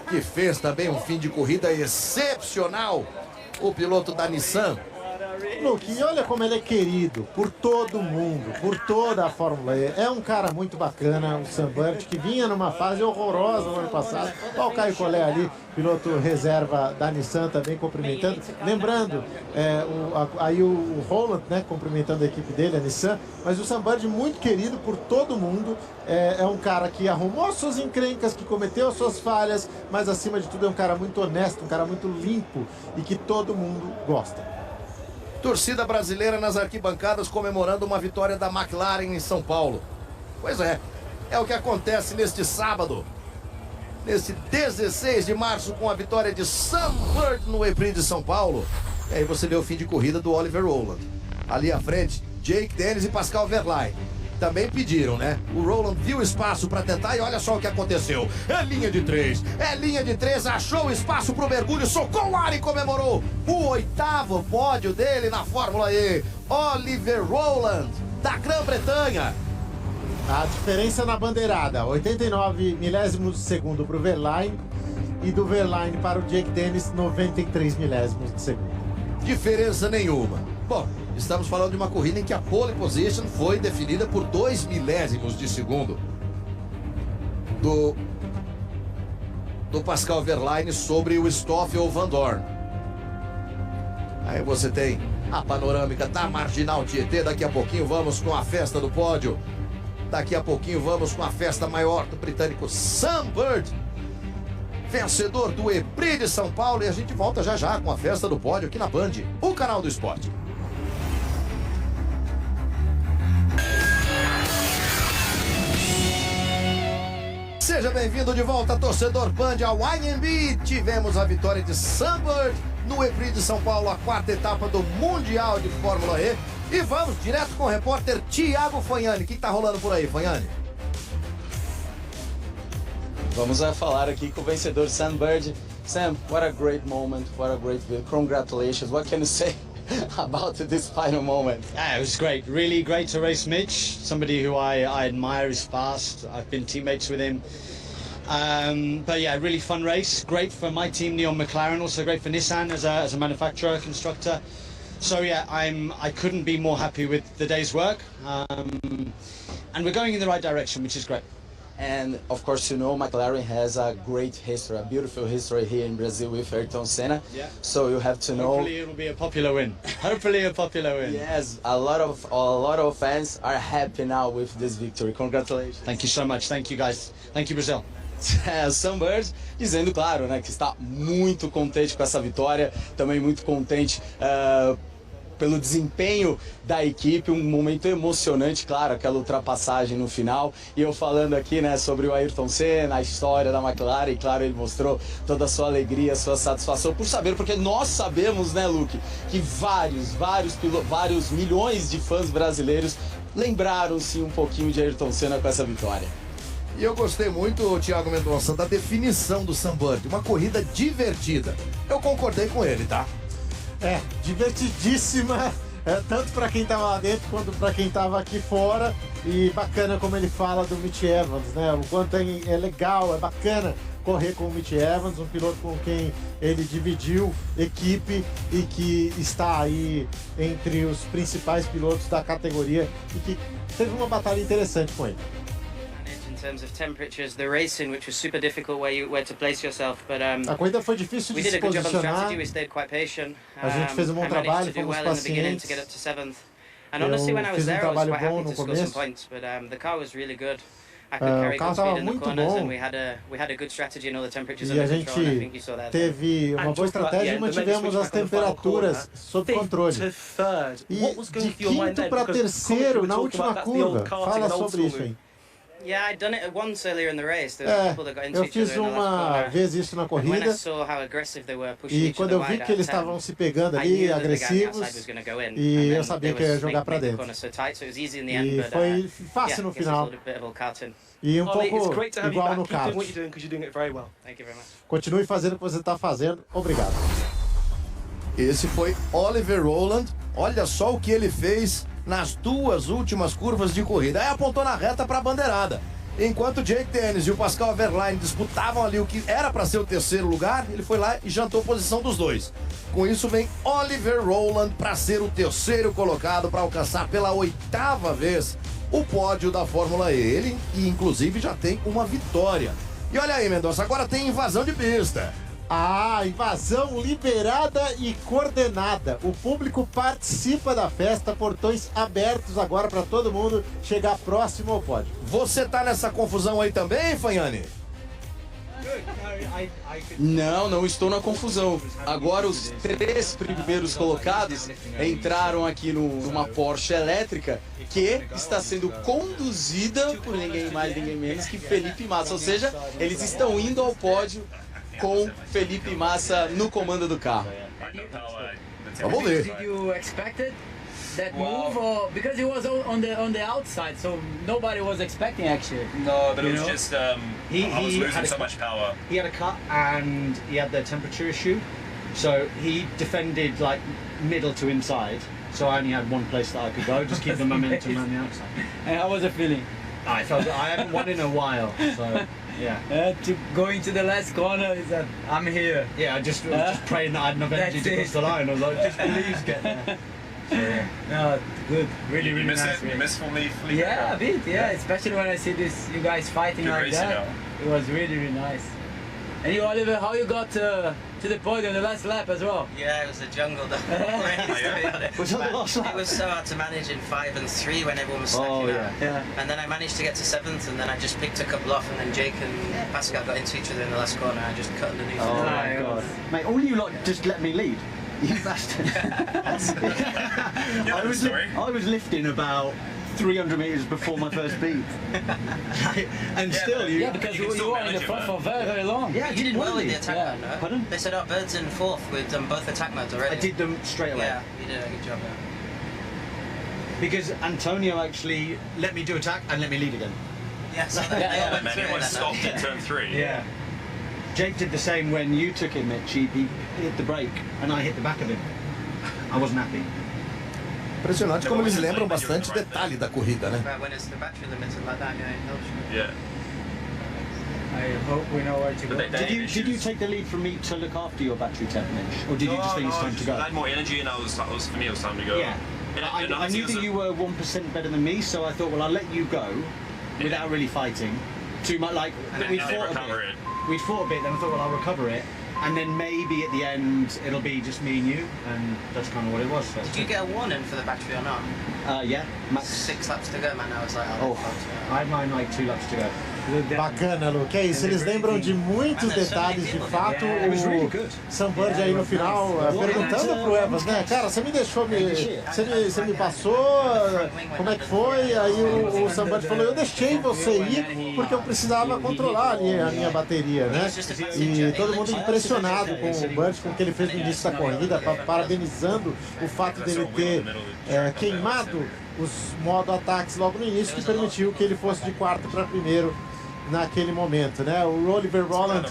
que fez também um fim de corrida excepcional. O piloto da Nissan. Luke, e olha como ele é querido por todo mundo, por toda a Fórmula E. É um cara muito bacana, o Sam Bird, que vinha numa fase horrorosa no ano passado. Olha o Caio Collet ali, piloto reserva da Nissan também cumprimentando. Lembrando, aí o Rowland, né, cumprimentando a equipe dele, a Nissan. Mas o Sam Bird muito querido por todo mundo. É um cara que arrumou suas encrencas, que cometeu suas falhas, mas acima de tudo é um cara muito honesto, um cara muito limpo e que todo mundo gosta. Torcida brasileira nas arquibancadas comemorando uma vitória da McLaren em São Paulo. Pois é o que acontece neste sábado, nesse 16 de março, com a vitória de Sam Bird no EPRI de São Paulo. E aí você vê o fim de corrida do Oliver Rowland. Ali à frente, Jake Dennis e Pascal Wehrlein. também pediram, né? O Rowland viu espaço para tentar e olha só o que aconteceu. É linha de 3, achou espaço pro mergulho, socou o ar e comemorou o 8º pódio dele na Fórmula E. Oliver Rowland, da Grã-Bretanha. A diferença na bandeirada, 89 milésimos de segundo para o Verlaine e do Verlaine para o Jake Dennis, 93 milésimos de segundo. Diferença nenhuma. Bom, estamos falando de uma corrida em que a pole position foi definida por 2 milésimos de segundo do Pascal Verlaine sobre o Stoffel Vandoorne. Aí você tem a panorâmica da Marginal Tietê. Daqui a pouquinho vamos com a festa do pódio. Daqui a pouquinho vamos com a festa maior do britânico Sam Bird, vencedor do EPRI de São Paulo. E a gente volta já já com a festa do pódio aqui na Band, o canal do esporte. Seja bem-vindo de volta, torcedor Band, ao IMB. Tivemos a vitória de Sam Bird no EPRI de São Paulo, a 4ª etapa do Mundial de Fórmula E. E vamos direto com o repórter Thiago Fagnani. O que está rolando por aí, Fagnani? Vamos a falar aqui com o vencedor Sam Bird. Sam, what a great moment, what a great win. Congratulations. What can you say about this final moment? It was great, really great to race Mitch, somebody who I admire, is fast. I've been teammates with him. But yeah, really fun race. Great for my team, Neon McLaren. Also great for Nissan as a manufacturer, constructor. So yeah, I couldn't be more happy with the day's work. And we're going in the right direction, which is great. And of course, you know, McLaren has a great history, a beautiful history here in Brazil with Ayrton Senna. Yeah. So you have to know. Hopefully it'll be a popular win. Hopefully a popular win. Yes, a lot of fans are happy now with this victory. Congratulations. Thank you so much. Thank you guys. Thank you, Brazil. Sam Bird dizendo, claro, né, que está muito contente com essa vitória, também muito contente pelo desempenho da equipe, um momento emocionante, claro, aquela ultrapassagem no final. E eu falando aqui, né, sobre o Ayrton Senna, a história da McLaren, e claro, ele mostrou toda a sua alegria, a sua satisfação por saber, porque nós sabemos, né, Luke, que vários milhões de fãs brasileiros lembraram-se um pouquinho de Ayrton Senna com essa vitória. E eu gostei muito, Thiago Mendonça, da definição do Sam Bird, uma corrida divertida. Eu concordei com ele, tá? Divertidíssima, tanto para quem estava lá dentro quanto para quem estava aqui fora. E bacana como ele fala do Mitch Evans, né? O quanto é legal, é bacana correr com o Mitch Evans, um piloto com quem ele dividiu equipe e que está aí entre os principais pilotos da categoria e que teve uma batalha interessante com ele. In terms of temperatures, the racing, which was super difficult where to place yourself, but a corrida foi difícil de se posicionar. We stayed quite patient. A gente fez um bom trabalho, fomos pacientes. And honestly, when I was there, I was quite happy to score some points, but the car was really good. I could carry good speed in the corners, and we had a good strategy and all the temperatures under control. I think you saw that. Teve uma boa estratégia e mantivemos as temperaturas sob controle. E de quinto para terceiro na última curva. Fala sobre isso aí. Yeah, I'd done it once earlier in the race. There were people that got into eu each other fiz in the last uma corner. vez isso na corrida. When I saw how aggressive they were pushing E each quando other eu vi wide que eles out of estavam 10, se pegando I ali, knew that the guy on the agressivos, outside was going to go in. e And eu then sabia they que ia was jogar para making the dentro. corner so tight, so it was easy in the end, E but, foi fácil yeah, no I guess final. it was a bit of a karting. E um pouco igual no Keep kart. doing what you're doing, 'cause you're doing it very well. Thank you very much. Continue fazendo o que você está fazendo. Obrigado. Esse foi Oliver Rowland. Olha só o que ele fez nas duas últimas curvas de corrida. Aí apontou na reta para a bandeirada. Enquanto Jake Dennis e o Pascal Verlaine disputavam ali o que era para ser o terceiro lugar, ele foi lá e jantou a posição dos dois. Com isso vem Oliver Rowland para ser o terceiro colocado, para alcançar pela 8ª vez o pódio da Fórmula E. Ele, inclusive, já tem uma vitória. E olha aí, Mendonça, agora tem invasão de pista. Invasão liberada e coordenada. O público participa da festa, portões abertos agora para todo mundo chegar próximo ao pódio. Você tá nessa confusão aí também, Fagnani? Não estou na confusão. Agora os 3 primeiros colocados entraram aqui numa Porsche elétrica que está sendo conduzida por ninguém mais, ninguém menos que Felipe Massa. Ou seja, eles estão indo ao pódio com Felipe Massa no comando do carro. Vamos ver. Did you expect it? that move, or because it was on the outside, so nobody was expecting actually. No, but it was know? just I was losing so much power. He had a cut and he had the temperature issue, so he defended like middle to inside. So I only had one place that I could go, just keep the momentum on the outside. And how was the feeling? I felt I haven't won in a while, so yeah. To go into the last corner is that I'm here. Yeah, I was just praying that I had enough energy to cross the line. I was like, just please get there. So, yeah. No, good. Really, You really miss nice. it? You miss Felipe? Yeah, a bit. Yeah, especially when I see you guys fighting Good like racing, that. It was really, really nice. And you, Oliver, how you got to the podium the last lap as well? Yeah, it was a jungle the whole race, to be honest. Was that the last lap? It was so hard to manage in 5 and 3 when everyone was stacking out. Yeah. And then I managed to get to 7th, and then I just picked a couple off, and then Jake and Pascal got into each other in the last corner. I just cut underneath. Oh my god. Mate, all you lot just let me lead. You bastard. I was lifting about 300 metres before my first beat. And still, you... Yeah, because you were in the front for very, very long. Yeah, you did well with the attack mode, no? Pardon? They said, oh, Bird's in 4th with both attack modes already. I did them straight away. Yeah, you did a good job there. Because Antonio actually let me do attack and let me lead again. Yeah, so they all went And then through it was that stopped night. in turn 3. Yeah. Jake did the same when you took him, Mitch. He hit the brake and I hit the back of him. I wasn't happy. Impressionante como eles lembram bastante detalhe da corrida, né? When it's the battery limited like that, yeah, it helps you. Yeah. I hope we know where to go. Did you take the lead from me to look after your battery tech, Mitch? Or did you just think it's time to go? I had more energy and for me it was time to go. Yeah. I knew that you were 1% better than me, so I thought, well, I'll let you go without really fighting. Too much, like, we'd fought a bit, then I thought, well, I'll recover it. And then maybe at the end, it'll be just me and you, and that's kind of what it was. So. Did you get a warning for the battery or not? Yeah. Max. 6 laps to go, man. I was like, I had mine like 2 laps to go. Bacana, Luke. É isso, eles lembram de muitos detalhes, de fato. O Sam Bird aí no final perguntando pro Evans, né? Cara, você me deixou, você me passou, como é que foi? Aí o Sam Bird falou, eu deixei você ir porque eu precisava controlar ali a minha bateria, né? E todo mundo impressionado com o Bird, com o que ele fez no início da corrida, parabenizando o fato dele ter queimado os modo ataques logo no início, que permitiu que ele fosse de 4º para 1º naquele momento, né? O Oliver Rowland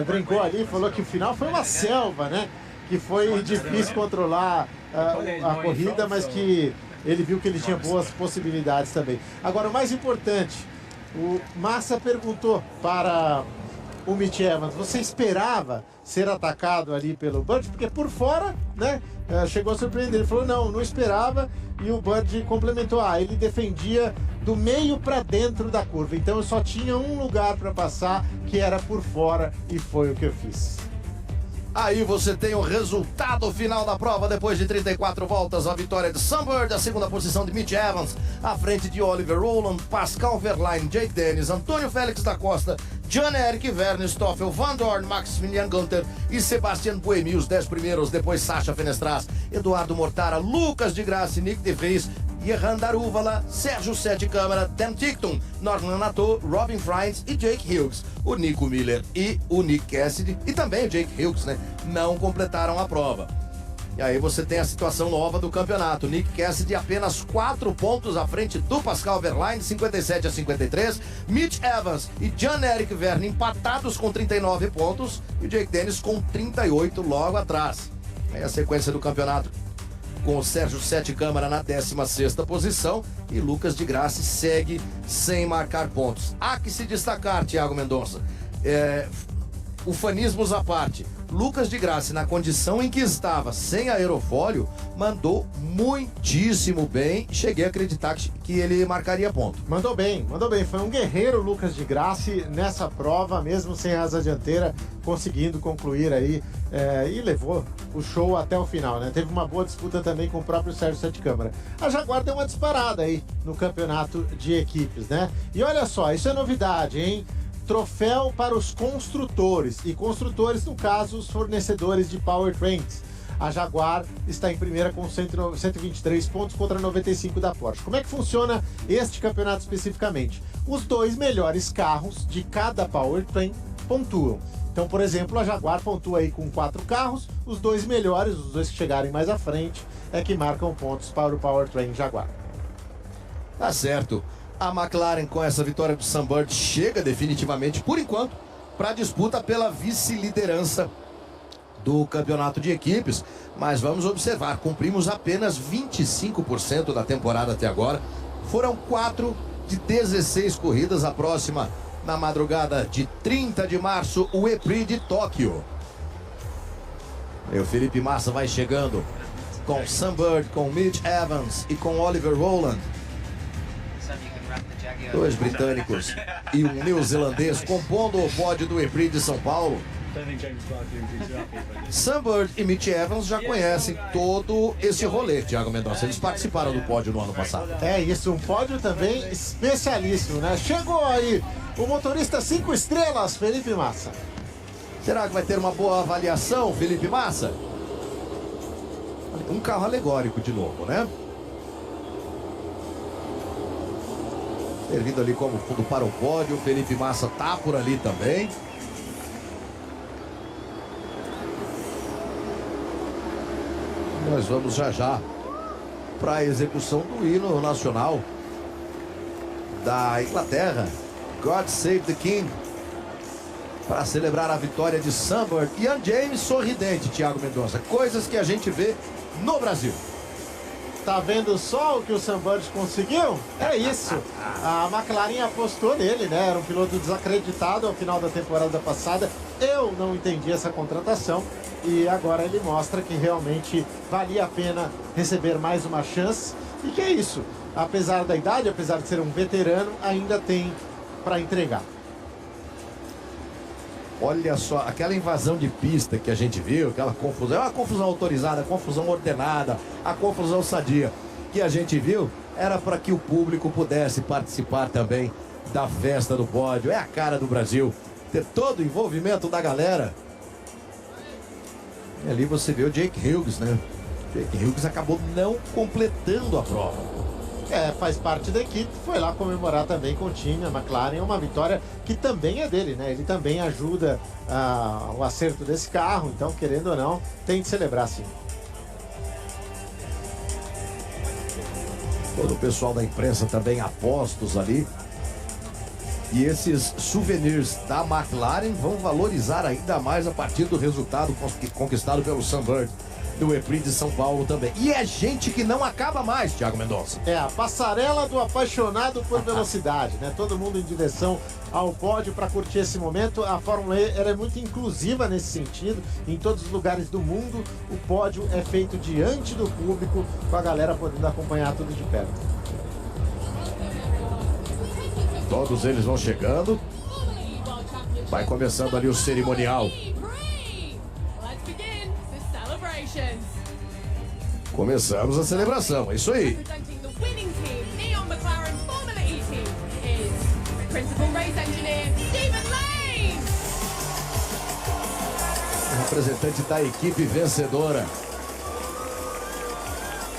brincou ali, falou que o final foi uma selva, né? Que foi difícil controlar a corrida, mas que ele viu que ele tinha boas possibilidades também. Agora, o mais importante, o Massa perguntou para o Mitch Evans, você esperava ser atacado ali pelo Bird? Porque por fora, né? Chegou a surpreender. Ele falou, não esperava. E o Bird complementou, ele defendia do meio para dentro da curva. Então eu só tinha um lugar para passar, que era por fora, e foi o que eu fiz. Aí você tem o resultado final da prova. Depois de 34 voltas, a vitória de Sam Bird, a 2ª posição de Mitch Evans, à frente de Oliver Rowland, Pascal Wehrlein, Jake Dennis, Antônio Félix da Costa, Jan-Erik Vergne, Stoffel Van Dorn, Maximilian Gunther e Sebastian Buemi, os 10 primeiros. Depois Sacha Fenestras, Eduardo Mortara, Lucas de Graça, Nick de Vries, Jehan Daruvala, Sérgio Sete Câmara, Dan Tickton, Norman Nato, Robin Friends e Jake Hughes. O Nico Miller e o Nick Cassidy, e também o Jake Hughes, né, não completaram a prova. E aí você tem a situação nova do campeonato. Nick Cassidy apenas 4 pontos à frente do Pascal Wehrlein, 57 a 53. Mitch Evans e Jan-Erik Vergne empatados com 39 pontos. E o Jake Dennis com 38 logo atrás. Aí a sequência do campeonato com o Sérgio Sete Câmara na 16ª posição. E Lucas de Graça segue sem marcar pontos. Há que se destacar, Thiago Mendonça, ufanismos à parte, Lucas de Graça, na condição em que estava, sem aerofólio, mandou muitíssimo bem. Cheguei a acreditar que ele marcaria ponto. Mandou bem. Foi um guerreiro, Lucas de Graça, nessa prova, mesmo sem asa dianteira, conseguindo concluir aí e levou o show até o final, né? Teve uma boa disputa também com o próprio Sérgio Sete Câmara. A Jaguar deu uma disparada aí no campeonato de equipes, né? E olha só, isso é novidade, hein? Troféu para os construtores, e construtores, no caso, os fornecedores de powertrains. A Jaguar está em primeira com 123 pontos contra 95 da Porsche. Como é que funciona este campeonato especificamente? Os 2 melhores carros de cada powertrain pontuam. Então, por exemplo, a Jaguar pontua aí com 4 carros, os 2 melhores, os 2 que chegarem mais à frente, é que marcam pontos para o Powertrain Jaguar. Tá certo. A McLaren, com essa vitória do Sunbird, chega definitivamente, por enquanto, para a disputa pela vice-liderança do campeonato de equipes. Mas vamos observar, cumprimos apenas 25% da temporada até agora. Foram 4 de 16 corridas. A próxima, na madrugada de 30 de março, o E-Prix de Tóquio. E o Felipe Massa vai chegando com Sunbird, com Mitch Evans e com Oliver Rowland. 2 britânicos e um neozelandês compondo o pódio do E-Prix de São Paulo. Sunbird e Mitch Evans já conhecem todo esse rolê, Thiago Mendonça. Eles participaram do pódio no ano passado. É isso, um pódio também especialíssimo, né? Chegou aí o motorista 5 estrelas, Felipe Massa. Será que vai ter uma boa avaliação, Felipe Massa? Um carro alegórico de novo, né? Servindo ali como fundo para o pódio, o Felipe Massa tá por ali também. Nós vamos já para a execução do hino nacional da Inglaterra, God Save the King, para celebrar a vitória de Sunbird. Ian James sorridente, Thiago Mendonça, coisas que a gente vê no Brasil. Tá vendo só o que o Sunbird conseguiu? É isso. A McLaren apostou nele, né? Era um piloto desacreditado ao final da temporada passada. Eu não entendi essa contratação. E agora ele mostra que realmente valia a pena receber mais uma chance. E que é isso. Apesar da idade, apesar de ser um veterano, ainda tem para entregar. Olha só, aquela invasão de pista que a gente viu, aquela confusão, é uma confusão autorizada, a confusão ordenada, a confusão sadia que a gente viu, era para que o público pudesse participar também da festa do pódio. É a cara do Brasil, ter todo o envolvimento da galera. E ali você vê o Jake Hughes, né? Jake Hughes acabou não completando a prova. Faz parte da equipe, foi lá comemorar também com o time. A McLaren é uma vitória que também é dele, né? Ele também ajuda o acerto desse carro, então, querendo ou não, tem de celebrar sim. Todo o pessoal da imprensa também apostos ali. E esses souvenirs da McLaren vão valorizar ainda mais a partir do resultado conquistado pelo Sunbird do E-Prix de São Paulo também. E é gente que não acaba mais, Thiago Mendonça. É a passarela do apaixonado por velocidade, né? Todo mundo em direção ao pódio para curtir esse momento. A Fórmula E era muito inclusiva nesse sentido. Em todos os lugares do mundo, o pódio é feito diante do público, com a galera podendo acompanhar tudo de perto. Todos eles vão chegando. Vai começando ali o cerimonial. Começamos a celebração, é isso aí. O representante da equipe vencedora.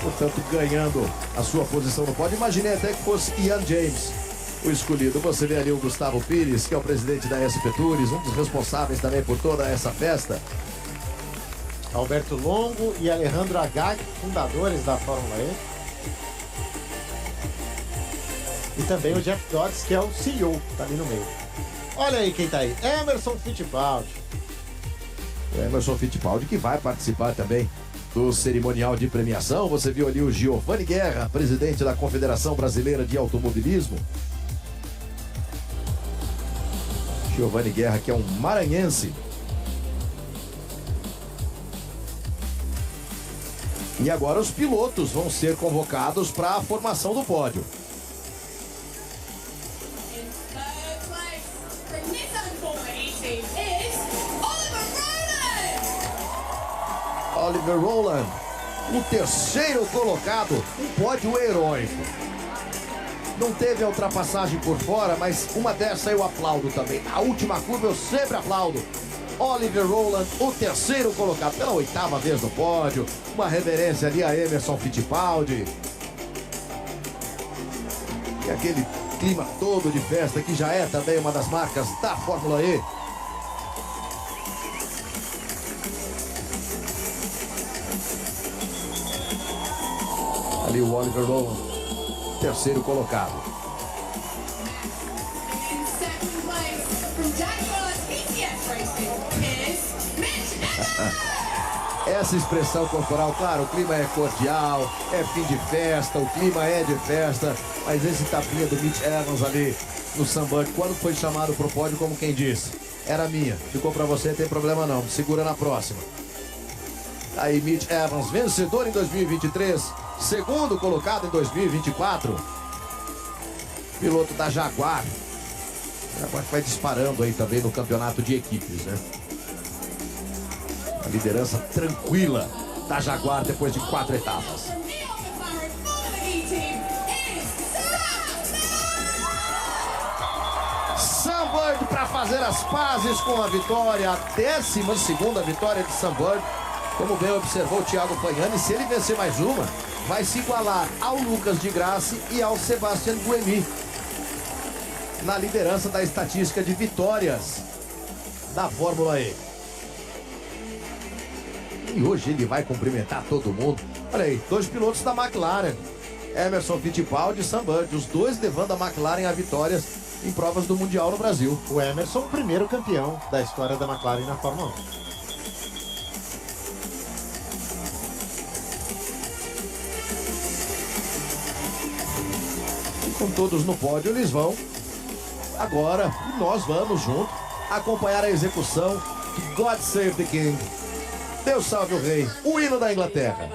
Portanto, ganhando a sua posição no pódio. Imaginei até que fosse Ian James o escolhido. Você vê ali o Gustavo Pires, que é o presidente da SP Tours, um dos responsáveis também por toda essa festa. Alberto Longo e Alejandro Agag, fundadores da Fórmula E. E também o Jeff Dodds, que é o CEO, tá ali no meio. Olha aí quem tá aí, Emerson Fittipaldi. Emerson Fittipaldi, que vai participar também do cerimonial de premiação. Você viu ali o Giovanni Guerra, presidente da Confederação Brasileira de Automobilismo. Giovanni Guerra, que é um maranhense. E agora os pilotos vão ser convocados para a formação do pódio. Oliver Rowland, o terceiro colocado, um pódio heróico. Não teve a ultrapassagem por fora, mas uma dessa eu aplaudo também. A última curva eu sempre aplaudo. Oliver Rowland, o terceiro colocado, pela 8ª vez no pódio. Uma reverência ali a Emerson Fittipaldi. E aquele clima todo de festa que já é também uma das marcas da Fórmula E. ali o Oliver Rowland, terceiro colocado. Essa expressão corporal, claro, o clima é cordial, é fim de festa, o clima é de festa, mas esse tapinha do Mitch Evans ali no Sunbird, quando foi chamado pro pódio, como quem disse, era minha, ficou pra você, não tem problema não, me segura na próxima. Aí Mitch Evans, vencedor em 2023, segundo colocado em 2024, piloto da Jaguar. Jaguar vai disparando aí também no campeonato de equipes, né? A liderança tranquila da Jaguar depois de 4 etapas. Sunbird para fazer as pazes com a vitória, a 12ª vitória de Sunbird. Como bem observou o Thiago Fagnani, se ele vencer mais uma, vai se igualar ao Lucas de Grassi e ao Sebastian Buemi na liderança da estatística de vitórias da Fórmula E. E hoje ele vai cumprimentar todo mundo. Olha aí, 2 pilotos da McLaren, Emerson Fittipaldi e Sam Bird, os 2 levando a McLaren a vitórias em provas do Mundial no Brasil. O Emerson, o primeiro campeão da história da McLaren na Fórmula 1. E com todos no pódio, eles vão agora, e nós vamos junto, acompanhar a execução de God Save the King. Deus salve o rei, o hino da Inglaterra.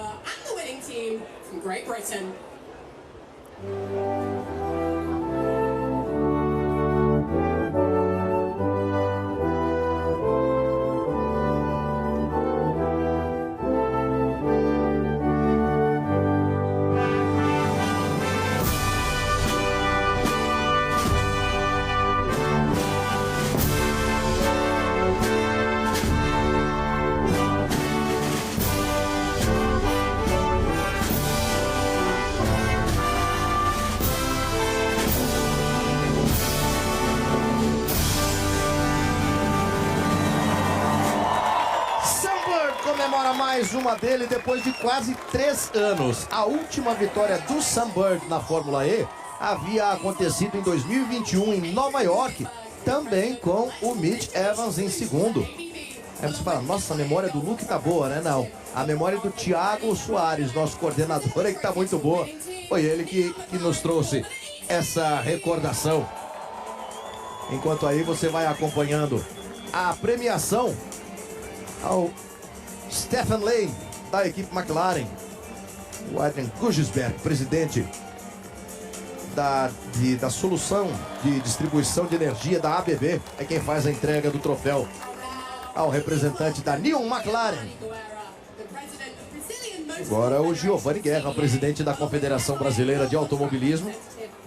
Comemora mais uma dele depois de quase 3 anos. A última vitória do Sunbird na Fórmula E havia acontecido em 2021 em Nova York, também com o Mitch Evans em segundo. Aí você fala, nossa, a memória do Luke tá boa, né? Não, a memória do Thiago Soares, nosso coordenador, é que tá muito boa. Foi ele que nos trouxe essa recordação. Enquanto aí você vai acompanhando a premiação ao Stefan Lane, da equipe McLaren. O Adrian Guggisberg, presidente da solução de distribuição de energia da ABB, é quem faz a entrega do troféu ao representante da Neon McLaren. Agora o Giovanni Guerra, presidente da Confederação Brasileira de Automobilismo,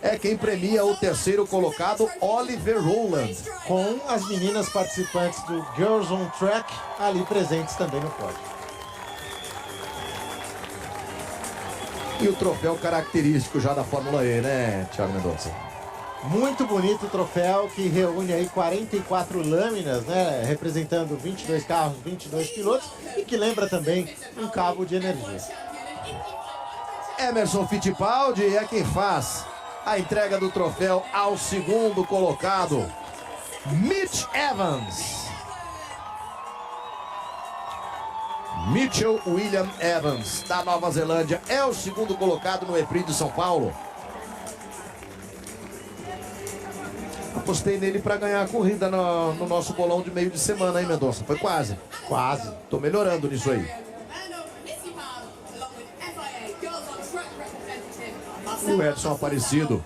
é quem premia o terceiro colocado, Oliver Rowland, com as meninas participantes do Girls on Track ali presentes também no pódio. E o troféu característico já da Fórmula E, né, Thiago Mendonça? Muito bonito o troféu, que reúne aí 44 lâminas, né, representando 22 carros, 22 pilotos, e que lembra também um cabo de energia. Emerson Fittipaldi é quem faz a entrega do troféu ao segundo colocado, Mitch Evans. Mitchell William Evans, da Nova Zelândia, é o segundo colocado no E-Prix de São Paulo. Apostei nele para ganhar a corrida no nosso bolão de meio de semana, hein, Mendonça? Foi quase. Quase. Tô melhorando nisso aí. O Edson Aparecido,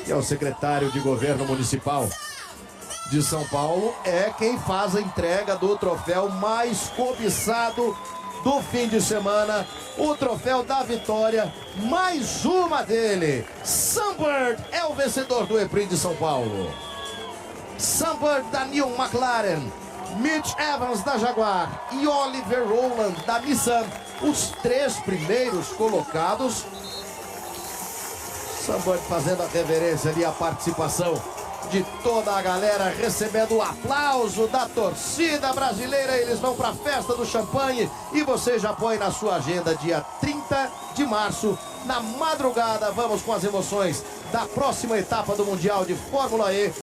que é o secretário de governo municipal de São Paulo, é quem faz a entrega do troféu mais cobiçado do fim de semana, o troféu da vitória, mais uma dele. Sunbird é o vencedor do E-Prix de São Paulo. Sunbird da Neon McLaren, Mitch Evans da Jaguar e Oliver Rowland da Nissan, os 3 primeiros colocados. Sunbird fazendo a reverência ali, a participação de toda a galera, recebendo o aplauso da torcida brasileira. Eles vão para a festa do champanhe e você já põe na sua agenda dia 30 de março, Na madrugada, vamos com as emoções da próxima etapa do Mundial de Fórmula E